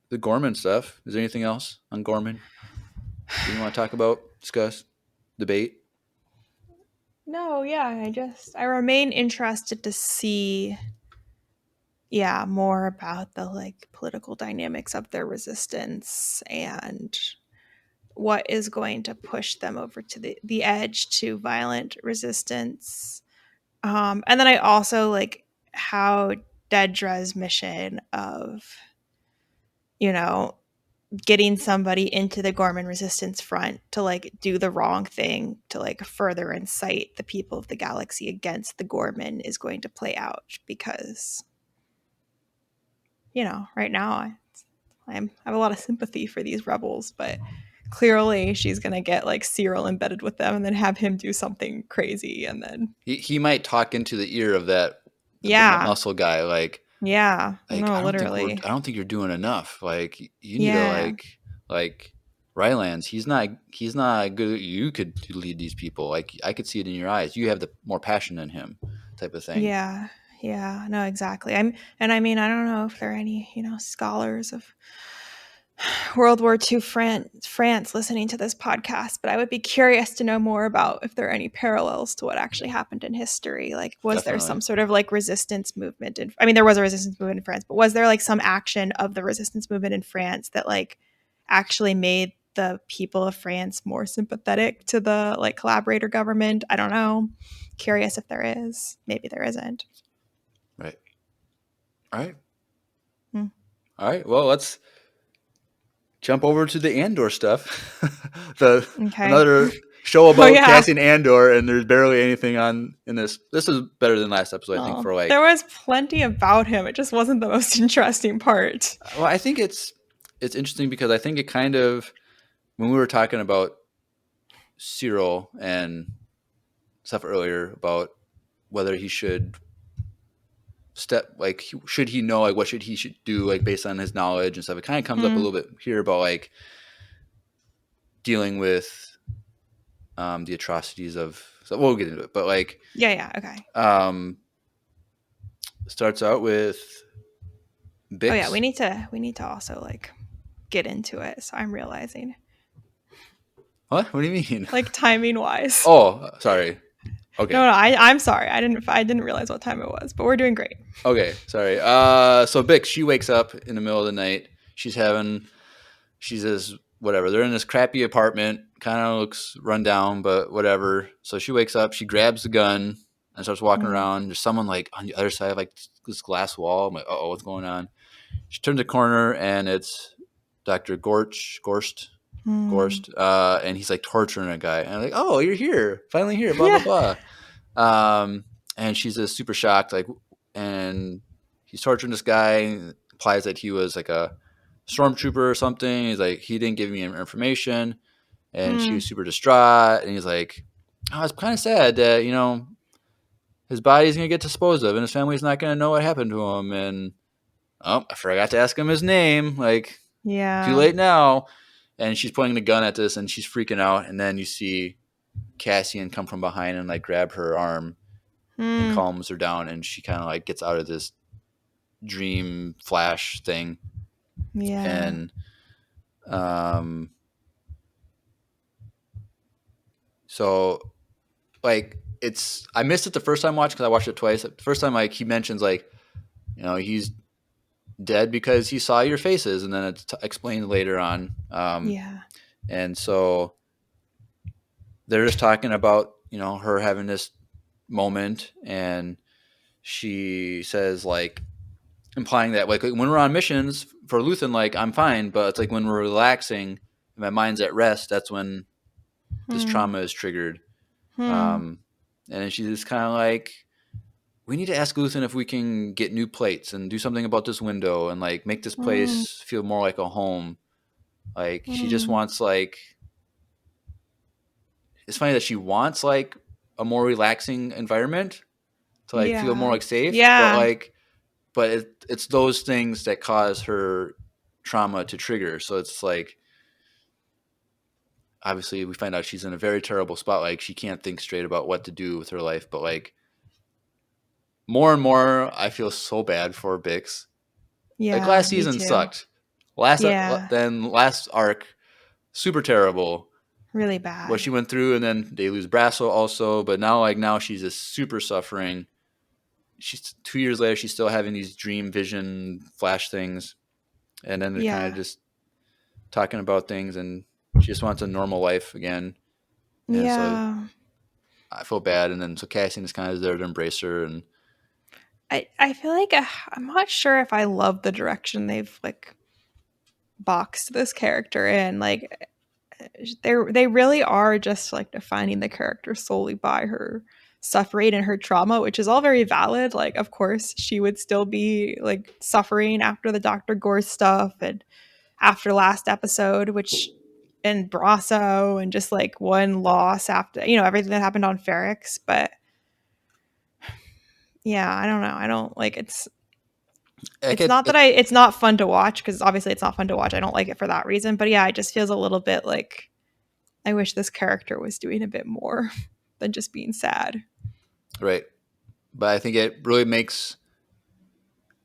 the Gorman stuff. Is there anything else on Gorman that you want to talk about, discuss, debate? No, yeah. I remain interested to see, yeah, more about the like political dynamics of their resistance and what is going to push them over to the edge to violent resistance. And then I also like how Dedra's mission of, you know, getting somebody into the Gorman resistance front to like do the wrong thing to like further incite the people of the galaxy against the Gorman is going to play out because, right now I have a lot of sympathy for these rebels, but clearly she's going to get like Cyril embedded with them and then have him do something crazy and then He might talk into the ear of the yeah. muscle guy, Yeah. like No, literally. I don't think you're doing enough. Like you need to Yeah. like Rylands. He's not good. You could lead these people. Like I could see it in your eyes. You have the more passion than him, type of thing. Yeah. Yeah. No, exactly. I mean, I don't know if there are any, scholars of World War II France listening to this podcast, but I would be curious to know more about if there are any parallels to what actually happened in history. Like, was there Definitely. some sort of like resistance movement? I mean, there was a resistance movement in France, but was there like some action of the resistance movement in France that like actually made the people of France more sympathetic to the like collaborator government? I don't know. Curious if there is. Maybe there isn't. Right. All right. Hmm. All right. Well, let's jump over to the Andor stuff. the Okay. Another show Oh about yeah. Cassian Andor, and there's barely anything on in this. This is better than last episode, I think. Well, For there like, was plenty about him. It just wasn't the most interesting part. well, I think it's interesting because I think it kind of when we were talking about Cyril and stuff earlier about whether he should should he know like what should do like based on his knowledge and stuff. It kind of comes up a Mm, little bit here about like dealing with the atrocities of. So we'll get into it, but like yeah, yeah, okay. um, starts out with Oh yeah, we Bix. need to we need to also like get into it. So I'm realizing, What? What do you mean? like timing wise. Oh, sorry. Okay. No, I'm sorry. I didn't realize what time it was, but we're doing great. Okay. Sorry. So Bix, she wakes up in the middle of the night. She says, whatever. They're in this crappy apartment. Kind of looks run down, but whatever. So she wakes up. She grabs the gun and starts walking Mm, around. There's someone like on the other side of like this glass wall. I'm like, oh, what's going on? She turns the corner and it's Dr. mm, Gorst, and he's like torturing a guy. And I'm like, oh, you're here, finally here, blah yeah. blah blah. And she's just super shocked, like, and he's torturing this guy. Implies that he was like a stormtrooper or something. He's like, he didn't give me information, and she Mm, was super distraught. And he's like, oh, it's kind of sad that his body's gonna get disposed of, and his family's not gonna know what happened to him. And oh, I forgot to ask him his name. Like, too yeah. late now. And she's pointing the gun at this, and she's freaking out. And then you see Cassian come from behind and like grab her arm and Mm, calms her down, and she kind of like gets out of this dream flash thing. yeah. And um, so like I missed it the first time watching because I watched it twice. The first time, like he mentions like he's dead because he saw your faces, and then it's explained later on. Yeah. And so they're just talking about her having this moment, and she says like implying that like when we're on missions for Luthen, like I'm fine, but it's like when we're relaxing and my mind's at rest, that's when this Mm, trauma is triggered. mm, um and then she's just kind of like we need to ask Luthen if we can get new plates and do something about this window and like make this place feel more like a home. Like she just wants like, it's funny that she wants like a more relaxing environment to like feel more Yeah. like safe, but Yeah. like, but it's those things that cause her trauma to trigger. So it's like, obviously we find out she's in a very terrible spot. Like she can't think straight about what to do with her life, but like more and more I feel so bad for Bix. Like Yeah, last me season too. sucked. Yeah. Then last arc, super terrible. Really What bad. she went through, and then they lose Brasso also. But now she's just super suffering. She's 2 years later, she's still having these dream vision flash things, and then they're kind of Yeah. just talking about things, and she just wants a normal life again. And so Yeah. I feel bad, and then so Cassian is kind of there to embrace her, and I feel like I'm not sure if I love the direction they've like boxed this character in. Like they really are just like defining the character solely by her suffering and her trauma, which is all very valid. Like, of course, she would still be like suffering after the Dr. Gore stuff and after last episode, which and Brasso and just like one loss after, everything that happened on Ferrix. But yeah, I don't know. I don't like like it's not that it's not fun to watch because obviously it's not fun to watch. I don't like it for that reason. But yeah, it just feels a little bit like I wish this character was doing a bit more than just being sad. right. But I think it really makes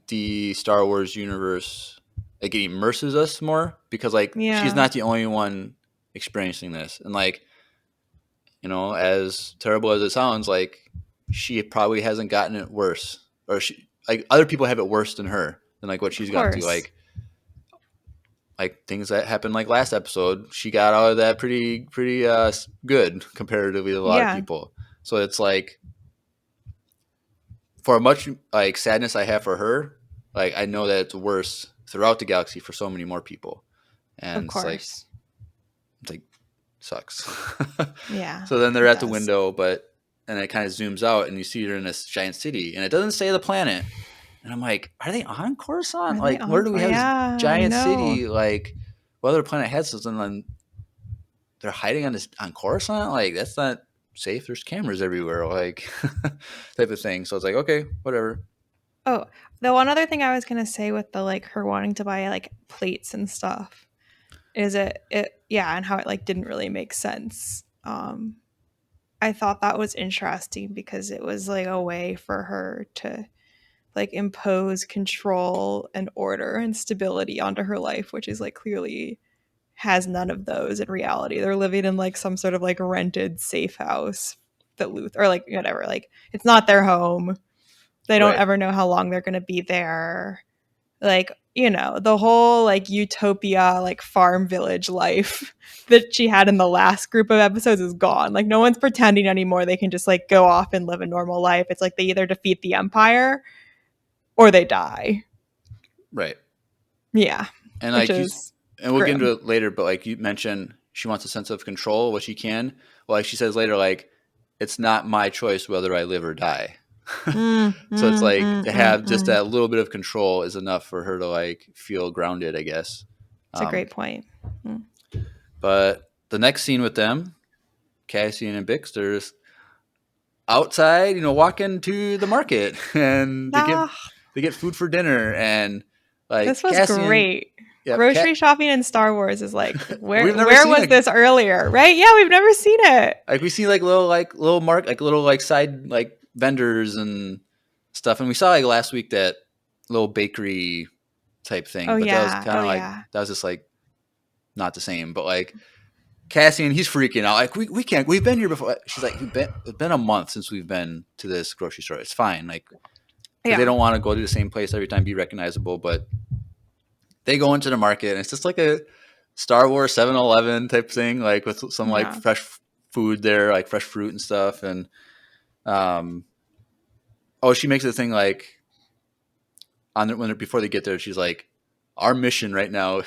the Star Wars universe, like it immerses us more because like she's Yeah, not the only one experiencing this, and like, as terrible as it sounds, like she probably hasn't gotten it worse, or she like other people have it worse than her, than like what of she's gotten to. course. Like things that happened like last episode, she got out of that pretty good comparatively to a lot of Yeah, people. So it's like, for much like sadness I have for her, like I know that it's worse throughout the galaxy for so many more people, of and course. it's like sucks. Yeah, So then they're it at the does. window, and it kind of zooms out, and you see her in this giant city, and it doesn't say the planet, and I'm like, are they on Coruscant? Are they Like, where do we encore? have this Yeah, I giant know. city? Like, what other planet has this? And then they're hiding on Coruscant. Like, that's not safe. There's cameras everywhere. Like, type of thing. So it's like, okay, whatever. Oh, the one other thing I was gonna say with the like her wanting to buy like plates and stuff is it yeah, and how it like didn't really make sense. I thought that was interesting because it was like a way for her to like impose control and order and stability onto her life, which is like clearly has none of those in reality. They're living in like some sort of like rented safe house that Luth or like whatever, like it's not their home. They don't Right. ever know how long they're gonna be there. Like, the whole like utopia, like farm village life that she had in the last group of episodes is gone. Like no one's pretending anymore. They can just like go off and live a normal life. It's like they either defeat the empire or they die. Right. Yeah, And which like is and we'll get into grim. it later, but like you mentioned, she wants a sense of control, what she can. Well, like she says later, like, it's not my choice whether I live or die. Mm, So it's mm, like mm, to mm, have just mm. that little bit of control is enough for her to like feel grounded, I guess. It's a great point. Mm. But the next scene with them, Cassian and Bix, they're just outside, walking to the market, and Ah, they get food for dinner, and this like was Cassian, great. yep, Grocery shopping in Star Wars is like we've where never where seen was a this earlier? Right? Yeah, we've never seen it. like we see little like side like vendors and stuff, and we saw like last week that little bakery type Oh thing, but that was yeah. kind Oh of like yeah. that was just like not the same. But like Cassian, he's freaking out. Like we can't. We've been here before. She's like, it's been a month since we've been to this grocery store. It's fine, like because they Yeah. don't want to go to the same place every time, be recognizable. But they go into the market, and it's just like a Star Wars 7-Eleven type thing, like with some like Yeah. fresh food there, like fresh fruit and stuff. And um, oh, she makes a thing like before they get there, she's like, "Our mission right now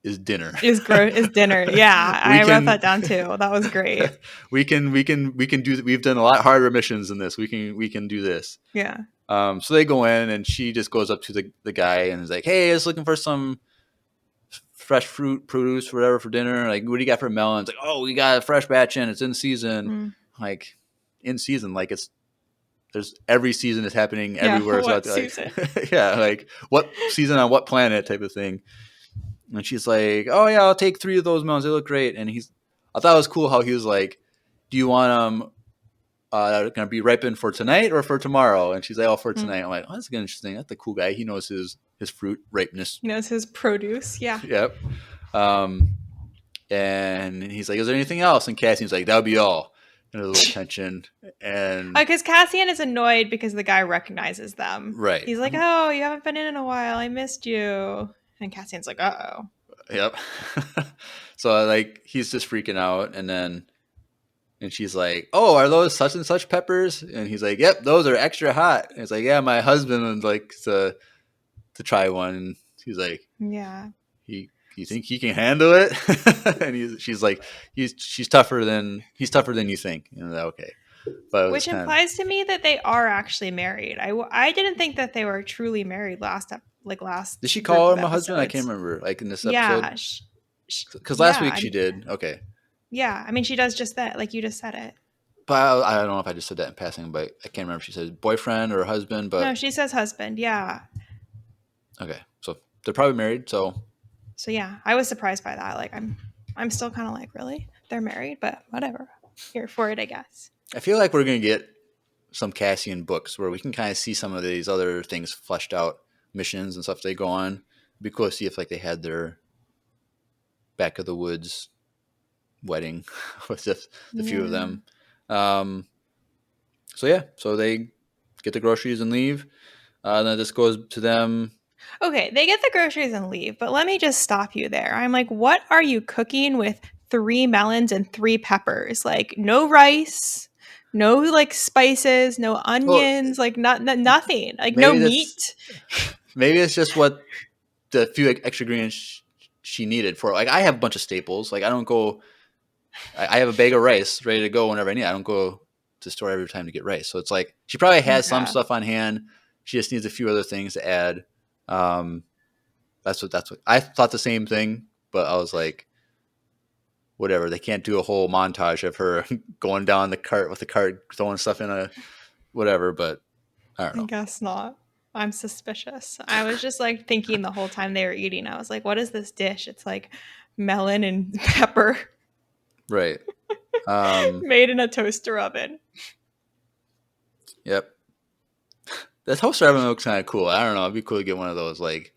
is dinner. Is dinner. Yeah, we I wrote can, that down too. That was great. we can do. We've done a lot harder missions than this. We can do this." Yeah. So they go in, and she just goes up to the guy and is like, "Hey, I was looking for some fresh produce, whatever, for dinner. Like, what do you got for melons?" Like, "Oh, we got a fresh batch in. It's in season." Mm. Like, in season, like there's every season is happening Yeah. everywhere. So What like, season? yeah, like what season on what planet type of thing. And she's like, "Oh yeah, I'll take 3 of those melons. They look great." And I thought it was cool how he was like, "Do you want them going to be ripened for tonight or for tomorrow?" And she's like, "Oh, for Mm. tonight." I'm like, "Oh, that's good, interesting. That's a cool guy. He knows his fruit ripeness." He knows his produce. Yeah. Yep. Um, and he's like, "Is there anything else?" And Cassian's like, "That'll be all." And there's a little tension. And Because Cassian is annoyed because the guy recognizes them. right. He's like, "Oh, you haven't been in a while. I missed you." And Cassian's like, "Uh oh." Yep. So like he's just freaking out, and she's like, "Oh, are those such and such peppers?" And he's like, "Yep, those are extra hot." And it's like, "Yeah, my husband would like to try one." And he's like, Yeah. "He, you think he can handle it?" And she's like, he's tougher than you think." And I'm like, okay, but it was Which kind of. implies to me that they are actually married. I didn't think that they were truly married last Did she group call of him a husband? I can't episodes. remember. Like in this episode, Yeah. because last Yeah. week she did. Okay, Yeah. I mean, she does just that. Like you just said it. but I don't know if I just said that in passing, but I can't remember if she said boyfriend or husband. No, But she says husband. Yeah. okay, so they're probably married. So So yeah, I was surprised by that. Like I'm still kind of like, really? They're married, but whatever. Here for it, I guess. I feel like we're gonna get some Cassian books where we can kind of see some of these other things fleshed out, missions and stuff they go on. It'd be cool to see if like they had their back of the woods wedding with just the few of Yeah. them. Um, so yeah, so they get the groceries and leave. And then this goes to them. Okay, they get the groceries and leave, but let me just stop you there. I'm like, what are you cooking with 3 melons and 3 peppers? Like, no rice, no like spices, no Well, onions, like nothing, like no maybe that's meat. maybe it's just what the few extra ingredients she needed for. Like I have a bunch of staples. Like I don't go. I have a bag of rice ready to go whenever I need. I don't go to the store every time to get rice. So it's like she probably has some Okay. stuff on hand. She just needs a few other things to add. Um, that's what I thought the same thing, but I was like, whatever. They can't do a whole montage of her going down the cart with the cart, throwing stuff in a whatever. But I don't I know. guess not. I'm suspicious. I was just like thinking the whole time they were eating. I was like, what is this dish? It's like melon and pepper Right. Um, made in a toaster oven. yep. The toaster oven looks kind of cool. I don't know. It'd be cool to get one of those. Like it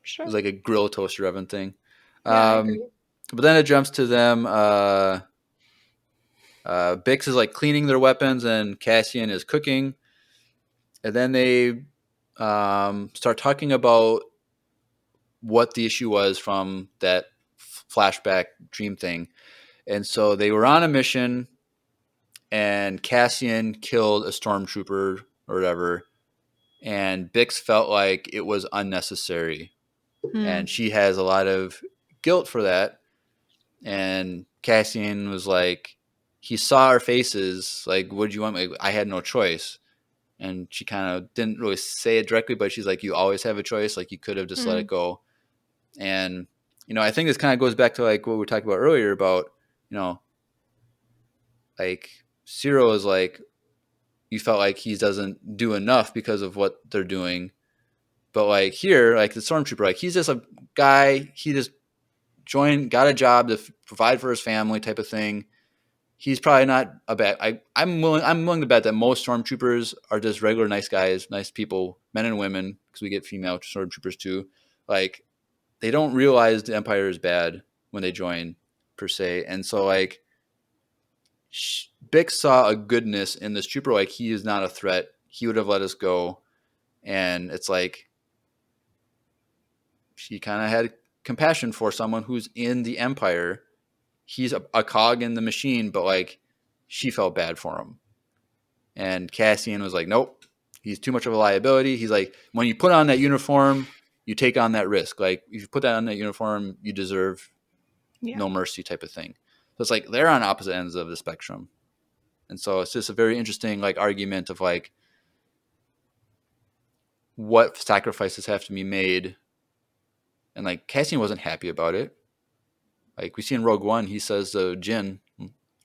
Sure. was like a grill toaster oven thing. Yeah, I Um, agree. but then it jumps to them. Bix is like cleaning their weapons, and Cassian is cooking. And then they start talking about what the issue was from that flashback dream thing. And so they were on a mission, and Cassian killed a stormtrooper or whatever. And Bix felt like it was unnecessary. And Hmm. she has a lot of guilt for that. And Cassian was like, he saw our faces. Like, what do you want? Like, I had no choice. And she kind of didn't really say it directly, but she's like, you always have a choice. Like, you could have just let Hmm. it go. And, I think this kind of goes back to like what we were talking about earlier about, you know, like Ciro is like, you felt like he doesn't do enough because of what they're doing. But like here, like the stormtrooper, like he's just a guy. He just got a job to provide for his family, type of thing. He's probably not a bad. I'm willing to bet that most stormtroopers are just regular nice guys, nice people, men and women, because we get female stormtroopers too. Like they don't realize the Empire is bad when they join, per se, and so like Bix saw a goodness in this trooper. Like he is not a threat. He would have let us go, and it's like she kind of had compassion for someone who's in the Empire. He's a cog in the machine, but like she felt bad for him. And Cassian was like, nope, he's too much of a liability. He's like, when you put on that uniform, you take on that risk. Like if you put that on that uniform, you deserve Yeah. no mercy, type of thing. So it's like they're on opposite ends of the spectrum. And so it's just a very interesting like argument of like what sacrifices have to be made. And like Cassian wasn't happy about it. Like we see in Rogue One, he says to Jin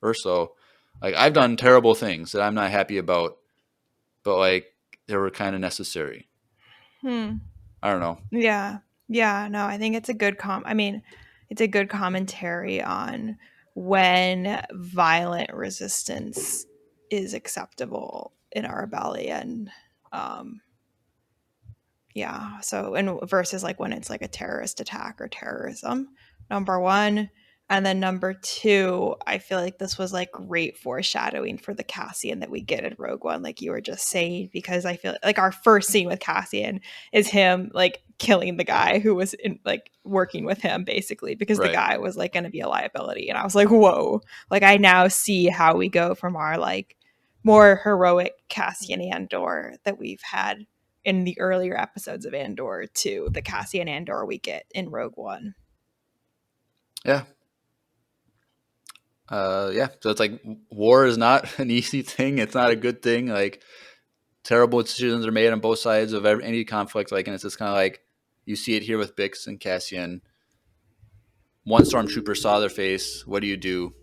Urso, like I've done terrible things that I'm not happy about, but like they were kind of necessary. Hmm. I don't know. Yeah. Yeah. No, I think it's a good I mean, it's a good commentary on when violent resistance is acceptable in our rebellion. Um, yeah. So, and versus like when it's like a terrorist attack or terrorism, number one. And then number two, I feel like this was like great foreshadowing for the Cassian that we get in Rogue One, like you were just saying, because I feel like our first scene with Cassian is him like killing the guy who was in, like working with him basically, because the Right. guy was like going to be a liability. And I was like, whoa, like I now see how we go from our like more heroic Cassian Andor that we've had in the earlier episodes of Andor to the Cassian Andor we get in Rogue One. Yeah. Yeah. So it's like war is not an easy thing. It's not a good thing. Like terrible decisions are made on both sides of any conflict. Like, and it's just kind of like you see it here with Bix and Cassian. One stormtrooper saw their face. What do?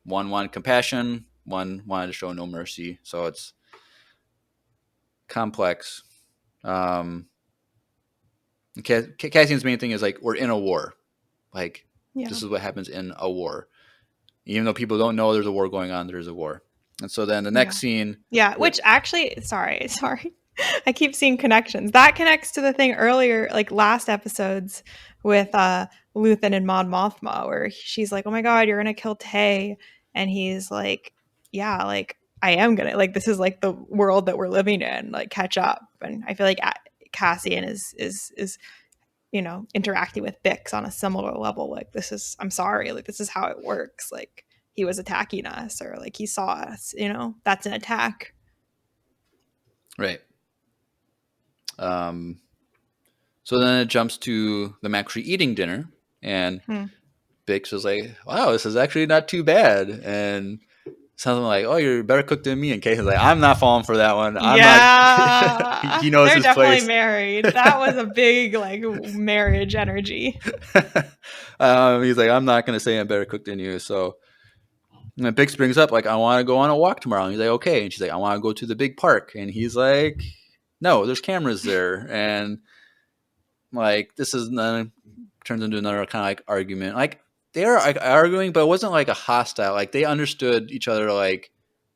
One wanted compassion. One wanted to show no mercy. So it's complex. Um, Cassian's main thing is like we're in a war. Like Yeah. this is what happens in a war. Even though people don't know there's a war going on, there's a war. And so then the next Yeah. scene Yeah. with Which actually, sorry. I keep seeing connections. That connects to the thing earlier, like last episodes with Luthen and Mon Mothma, where she's like, "Oh my God, you're gonna kill Tay," and he's like, "Yeah, like I am gonna. Like this is like the world that we're living in. Like catch up." And I feel like Cassian is interacting with Bix on a similar level. Like, this is, I'm sorry, like, this is how it works. Like, he was attacking us, or like, he saw us, that's an attack. right. Um, so then it jumps to them actually eating dinner, and Hmm. Bix is like, "Wow, this is actually not too bad." And something like, "Oh, you're better cook than me." And Casey's like, "I'm not falling for that one. I'm not." Yeah. He knows They're his definitely place. married. That was a big, like, marriage energy. He's like, "I'm not going to say I'm better cook than you." So and Bix brings up like, "I want to go on a walk tomorrow." And he's like, "Okay." And she's like, "I want to go to the big park." And he's like, "No, there's cameras there." And like this is turns into another kind of like argument. Like they are like arguing, but it wasn't like a hostile. Like they understood each other.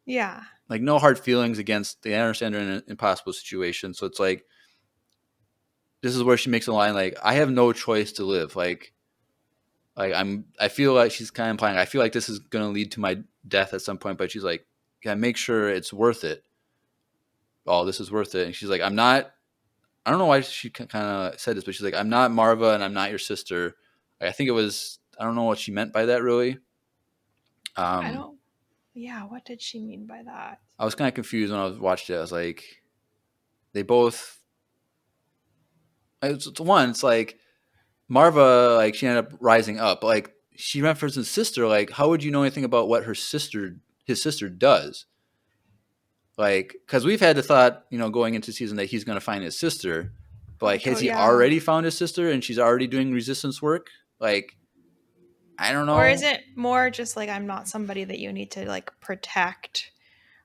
Yeah. Like no hard feelings against. They understand they're in an impossible situation. So it's like this is where she makes a line like, "I have no choice to live." Like I feel like she's kind of implying I feel like this is going to lead to my death at some point. But she's like, "Yeah, make sure it's worth it." Oh, this is worth it. And she's like, "I'm not." I don't know why she kind of said this, but she's like, "I'm not Marva, and I'm not your sister." I think it was. I don't know what she meant by that really. I Um, don't, yeah. What did she mean by that? I was kind of confused when I watched it. I was like, they both. It's one. It's like Marva, like she ended up rising up. But like she referenced his sister. Like, how would you know anything about what his sister does? Like, because we've had the thought, going into season that he's going to find his sister, but like, Like, oh, has he yeah. already found his sister and she's already doing resistance work? Like, I don't Or is know. it more just like, I'm not somebody that you need to like protect,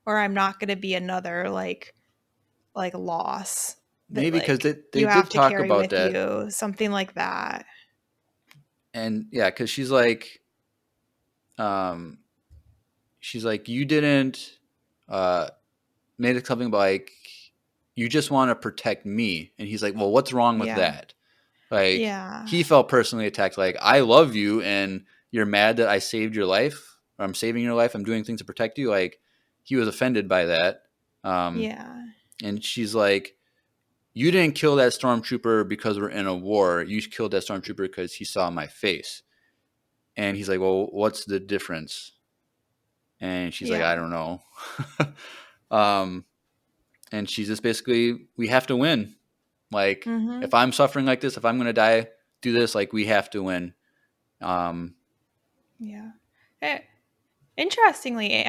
or I'm not going to be another like loss that Maybe because like they you have did to talk carry about with that, you, something like that. and yeah, because um, she's like, you didn't uh made it something about like you just want to protect me, and he's like, well, what's wrong with Yeah. that? Like Yeah. he felt personally attacked. Like I love you, and you're mad that I saved your life. Or I'm saving your life. I'm doing things to protect you. Like he was offended by that. Um, Yeah. and she's like, you didn't kill that stormtrooper because we're in a war. You killed that stormtrooper because he saw my face. And he's like, well, what's the difference? And she's like, Yeah. I don't know. um, and she's just basically, we have to win. Like, Mhm. if I'm suffering like this, if I'm going to die, do this, like, we have to win. Um, Yeah. Eh, Interestingly,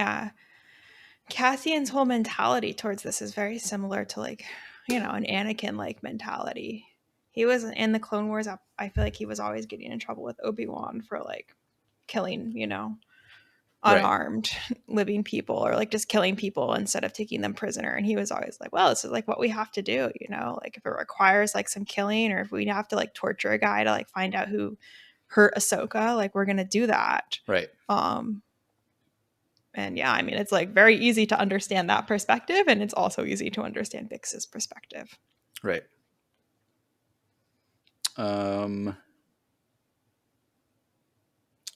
Cassian's whole mentality towards this is very similar to like an Anakin like mentality. He was in the Clone Wars. I feel like he was always getting in trouble with Obi-Wan for like killing, Right. unarmed living people, or like just killing people instead of taking them prisoner. And he was always like, well, this is like what we have to do, like if it requires like some killing, or if we have to like torture a guy to like find out who hurt Ahsoka, like we're gonna do that. Right. And yeah, I mean, it's like very easy to understand that perspective, and it's also easy to understand Bix's perspective. Right.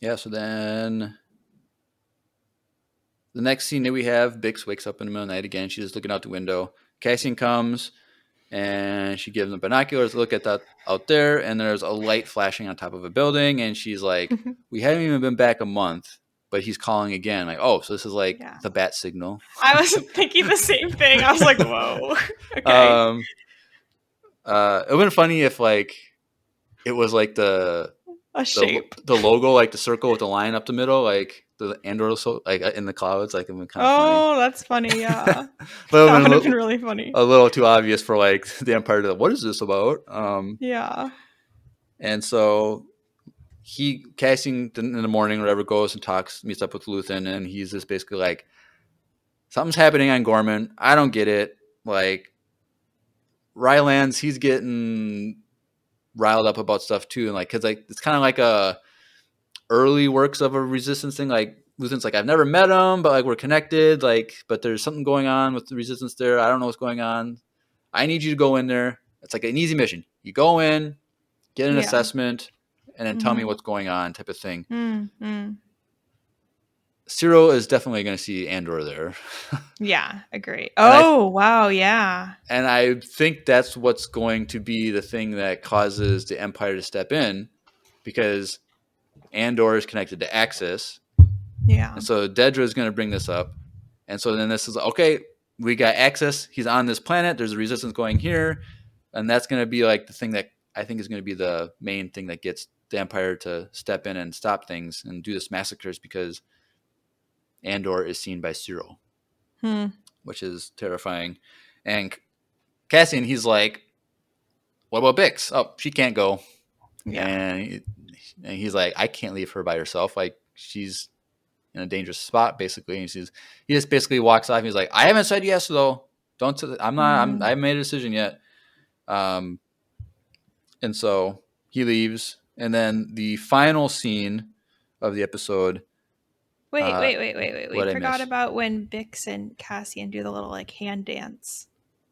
Yeah, so then the next scene that we have, Bix wakes up in the middle of the night again. She's just looking out the window. Cassian comes and she gives them binoculars to look at that out there, and there's a light flashing on top of a building, and she's like, we haven't even been back a month, but he's calling again. Like, oh, so this is like the bat signal. I was thinking the same thing. I was like, whoa. Okay. It would have been funny if like it was like the shape, the logo, like the circle with the line up the middle, like the Andor, like in the clouds, like it would be kind of funny. Oh, that's funny, yeah. But that would have been really funny. A little too obvious for like the Empire to, what is this about? Yeah. And so Cassian in the morning, whatever, goes and meets up with Luthen, and he's just basically like, something's happening on Gorman. I don't get it. Like, Rylands, he's getting riled up about stuff too, and like, cause like it's kind of like a early works of a resistance thing. Like Luthen's like, I've never met him, but like we're connected. Like, but there's something going on with the resistance there. I don't know what's going on. I need you to go in there. It's like an easy mission. You go in, get an assessment, and then tell me what's going on, type of thing. Cyril is definitely going to see Andor there. Yeah, agree. Oh, wow, yeah. And I think that's what's going to be the thing that causes the Empire to step in, because Andor is connected to Axis. Yeah. And so Dedra is going to bring this up. And so then this is, okay, we got Axis. He's on this planet. There's a resistance going here. And that's going to be like the thing that I think is going to be the main thing that gets the Empire to step in and stop things and do this massacres, because Andor is seen by Cyril, which is terrifying. And Cassian, he's like, what about Bix? Oh, she can't go. Yeah. And he's like, I can't leave her by herself. Like, she's in a dangerous spot, basically. And he just basically walks off. And he's like, I haven't said yes, though. I haven't made a decision yet. And so he leaves. And then the final scene of the episode. Wait. We forgot about when Bix and Cassian do the little like hand dance.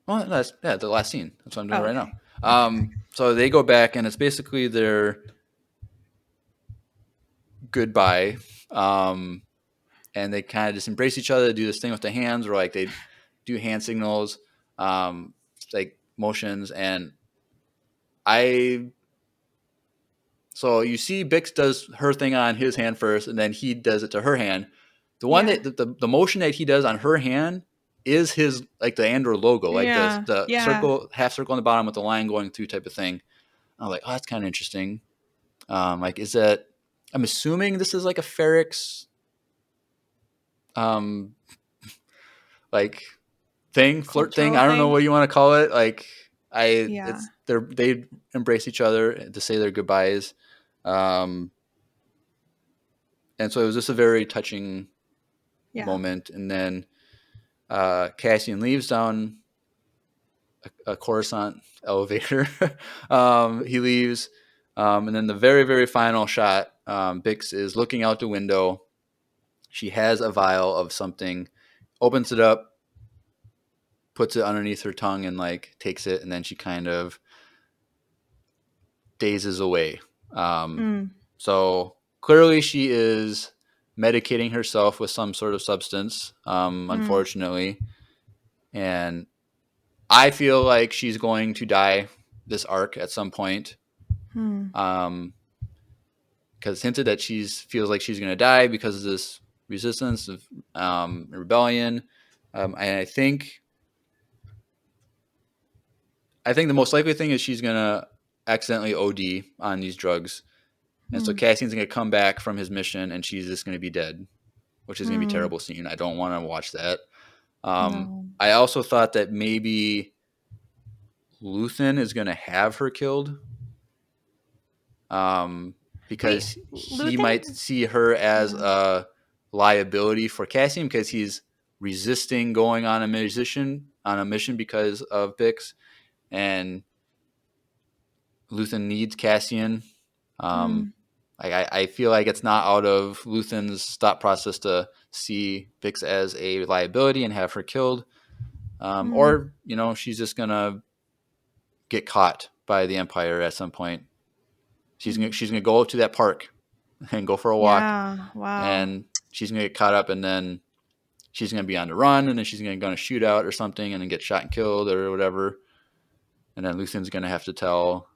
Well, that's the last scene. That's what I'm doing right now. So they go back, and it's basically their goodbye. And they kind of just embrace each other, do this thing with the hands, or like they do hand signals, like motions. And so you see Bix does her thing on his hand first, and then he does it to her hand. The one that the motion that he does on her hand is his, like the Andor logo, like the circle, half circle on the bottom with the line going through type of thing. I'm like, oh, that's kind of interesting. Like, is that? I'm assuming this is like a Ferrix, like thing, flirt thing. I don't know what you want to call it. Like, they embrace each other to say their goodbyes. And so it was just a very touching moment. And then Cassian leaves down a Coruscant elevator. He leaves. And then the very, very final shot, Bix is looking out the window. She has a vial of something, opens it up, puts it underneath her tongue, and like takes it, and then she kind of dazes away. So clearly she is medicating herself with some sort of substance, unfortunately. And I feel like she's going to die this arc at some point. Because hinted that she feels like she's going to die because of this resistance of rebellion. And I think the most likely thing is she's going to accidentally OD on these drugs. And so Cassian's going to come back from his mission, and she's just going to be dead, which is going to be a terrible scene. I don't want to watch that. No. I also thought that maybe Luthen is going to have her killed. Wait, Because he might Luthen? see her as Yeah. a liability for Cassian because he's resisting going on a mission because of Bix, and Luthen needs Cassian. Um, Mm, I feel like it's not out of Luthen's thought process to see Bix as a liability and have her killed. mm, Or, she's just going to get caught by the Empire at some point. She's mm. gonna go to that park and go for a walk, Yeah. Wow. and she's gonna get caught up, and then she's gonna be on the run, and then she's gonna go on a shootout or something, and then get shot and killed or whatever. And then Luthen's gonna have to tell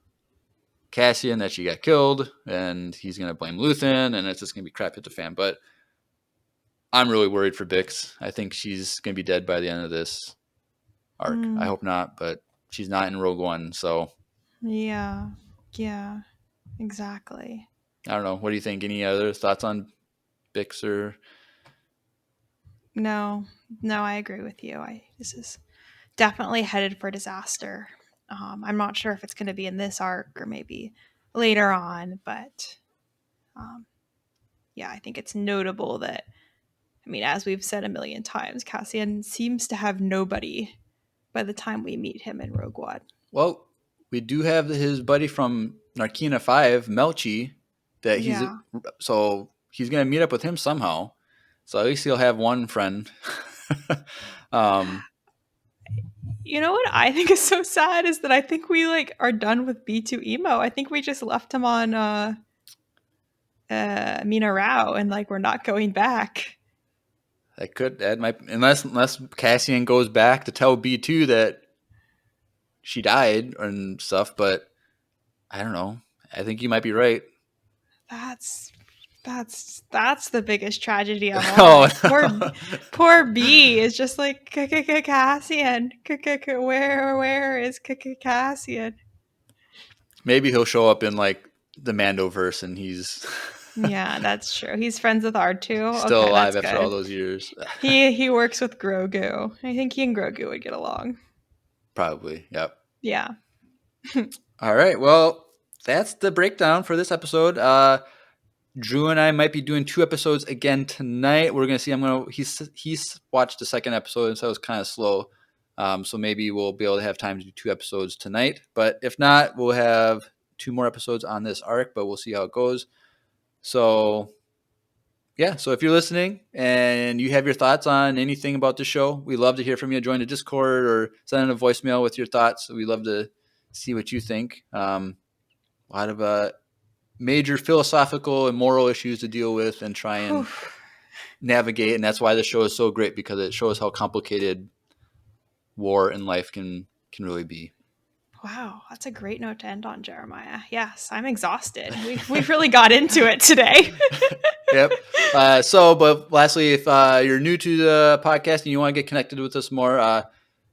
Cassian that she got killed, and he's gonna blame Luthen, and it's just gonna be crap hit the fan. But I'm really worried for Bix. I think she's gonna be dead by the end of this arc. I Mm, hope not, but she's not in Rogue One, so yeah. Yeah. Exactly. I don't know. What do you think? Any other thoughts on Bix or? No. No, I agree with you. This is definitely headed for disaster. I'm not sure if it's going to be in this arc or maybe later on, but um, yeah, I think it's notable that, I mean, as we've said a million times, Cassian seems to have nobody by the time we meet him in Rogue One. Well, we do have his buddy from Narkina 5, Melchi, that Yeah. he's going to meet up with him somehow. So at least he'll have one friend. um, You know what I think is so sad is that I think we like are done with B2 emo. I think we just left him on Mina Rao and like we're not going back. that might, unless Cassian goes back to tell B2 that she died and stuff, but I don't know. I think you might be right. That's that's the biggest tragedy of all. Oh, Like poor B is just like Cassian. Where is Cassian? maybe he'll show up in like the Mandoverse and he's Yeah, that's true. He's friends with R2. still Okay, alive that's after all good. those years. He works with Grogu. I think he and Grogu would get along. Probably. Yep. Yeah. All right. Well, that's the breakdown for this episode. Drew and I might be doing 2 episodes again tonight. We're gonna see. He's watched the second episode, and so it was kind of slow. So maybe we'll be able to have time to do 2 episodes tonight. But if not, we'll have 2 more episodes on this arc. But we'll see how it goes. So yeah. So if you're listening and you have your thoughts on anything about the show, we love to hear from you. Join the Discord or send in a voicemail with your thoughts. We love to see what you think. A lot of major philosophical and moral issues to deal with and try and navigate. And that's why the show is so great, because it shows how complicated war and life can really be. Wow, that's a great note to end on, Jeremiah. Yes, I'm exhausted. We've really got into it today. Yep. But lastly, if you're new to the podcast and you want to get connected with us more,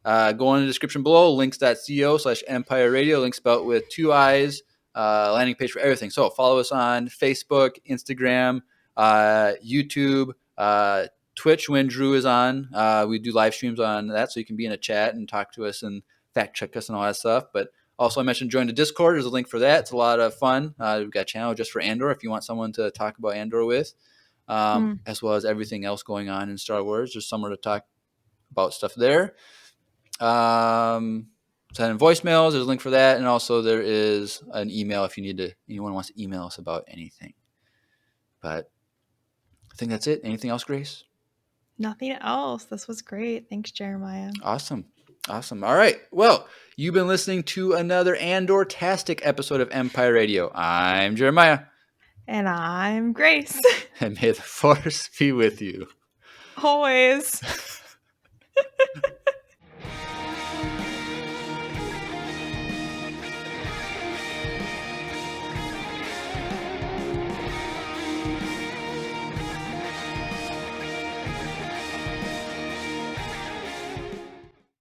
go in the description below, links.co/Empire Radio, links spelled with 2 I's, landing page for everything. So follow us on Facebook, Instagram, YouTube, Twitch when Drew is on. We do live streams on that, so you can be in a chat and talk to us and fact check us and all that stuff. But also, I mentioned join the Discord. There's a link for that. It's a lot of fun. We've got a channel just for Andor if you want someone to talk about Andor with, as well as everything else going on in Star Wars. There's somewhere to talk about stuff there. Send in voicemails. There's a link for that. And also there is an email if anyone wants to email us about anything. But I think that's it. Anything else, Grace? Nothing else. This was great. Thanks, Jeremiah. Awesome. All right. Well, you've been listening to another Andor-tastic episode of Empire Radio. I'm Jeremiah. And I'm Grace. And may the Force be with you. Always.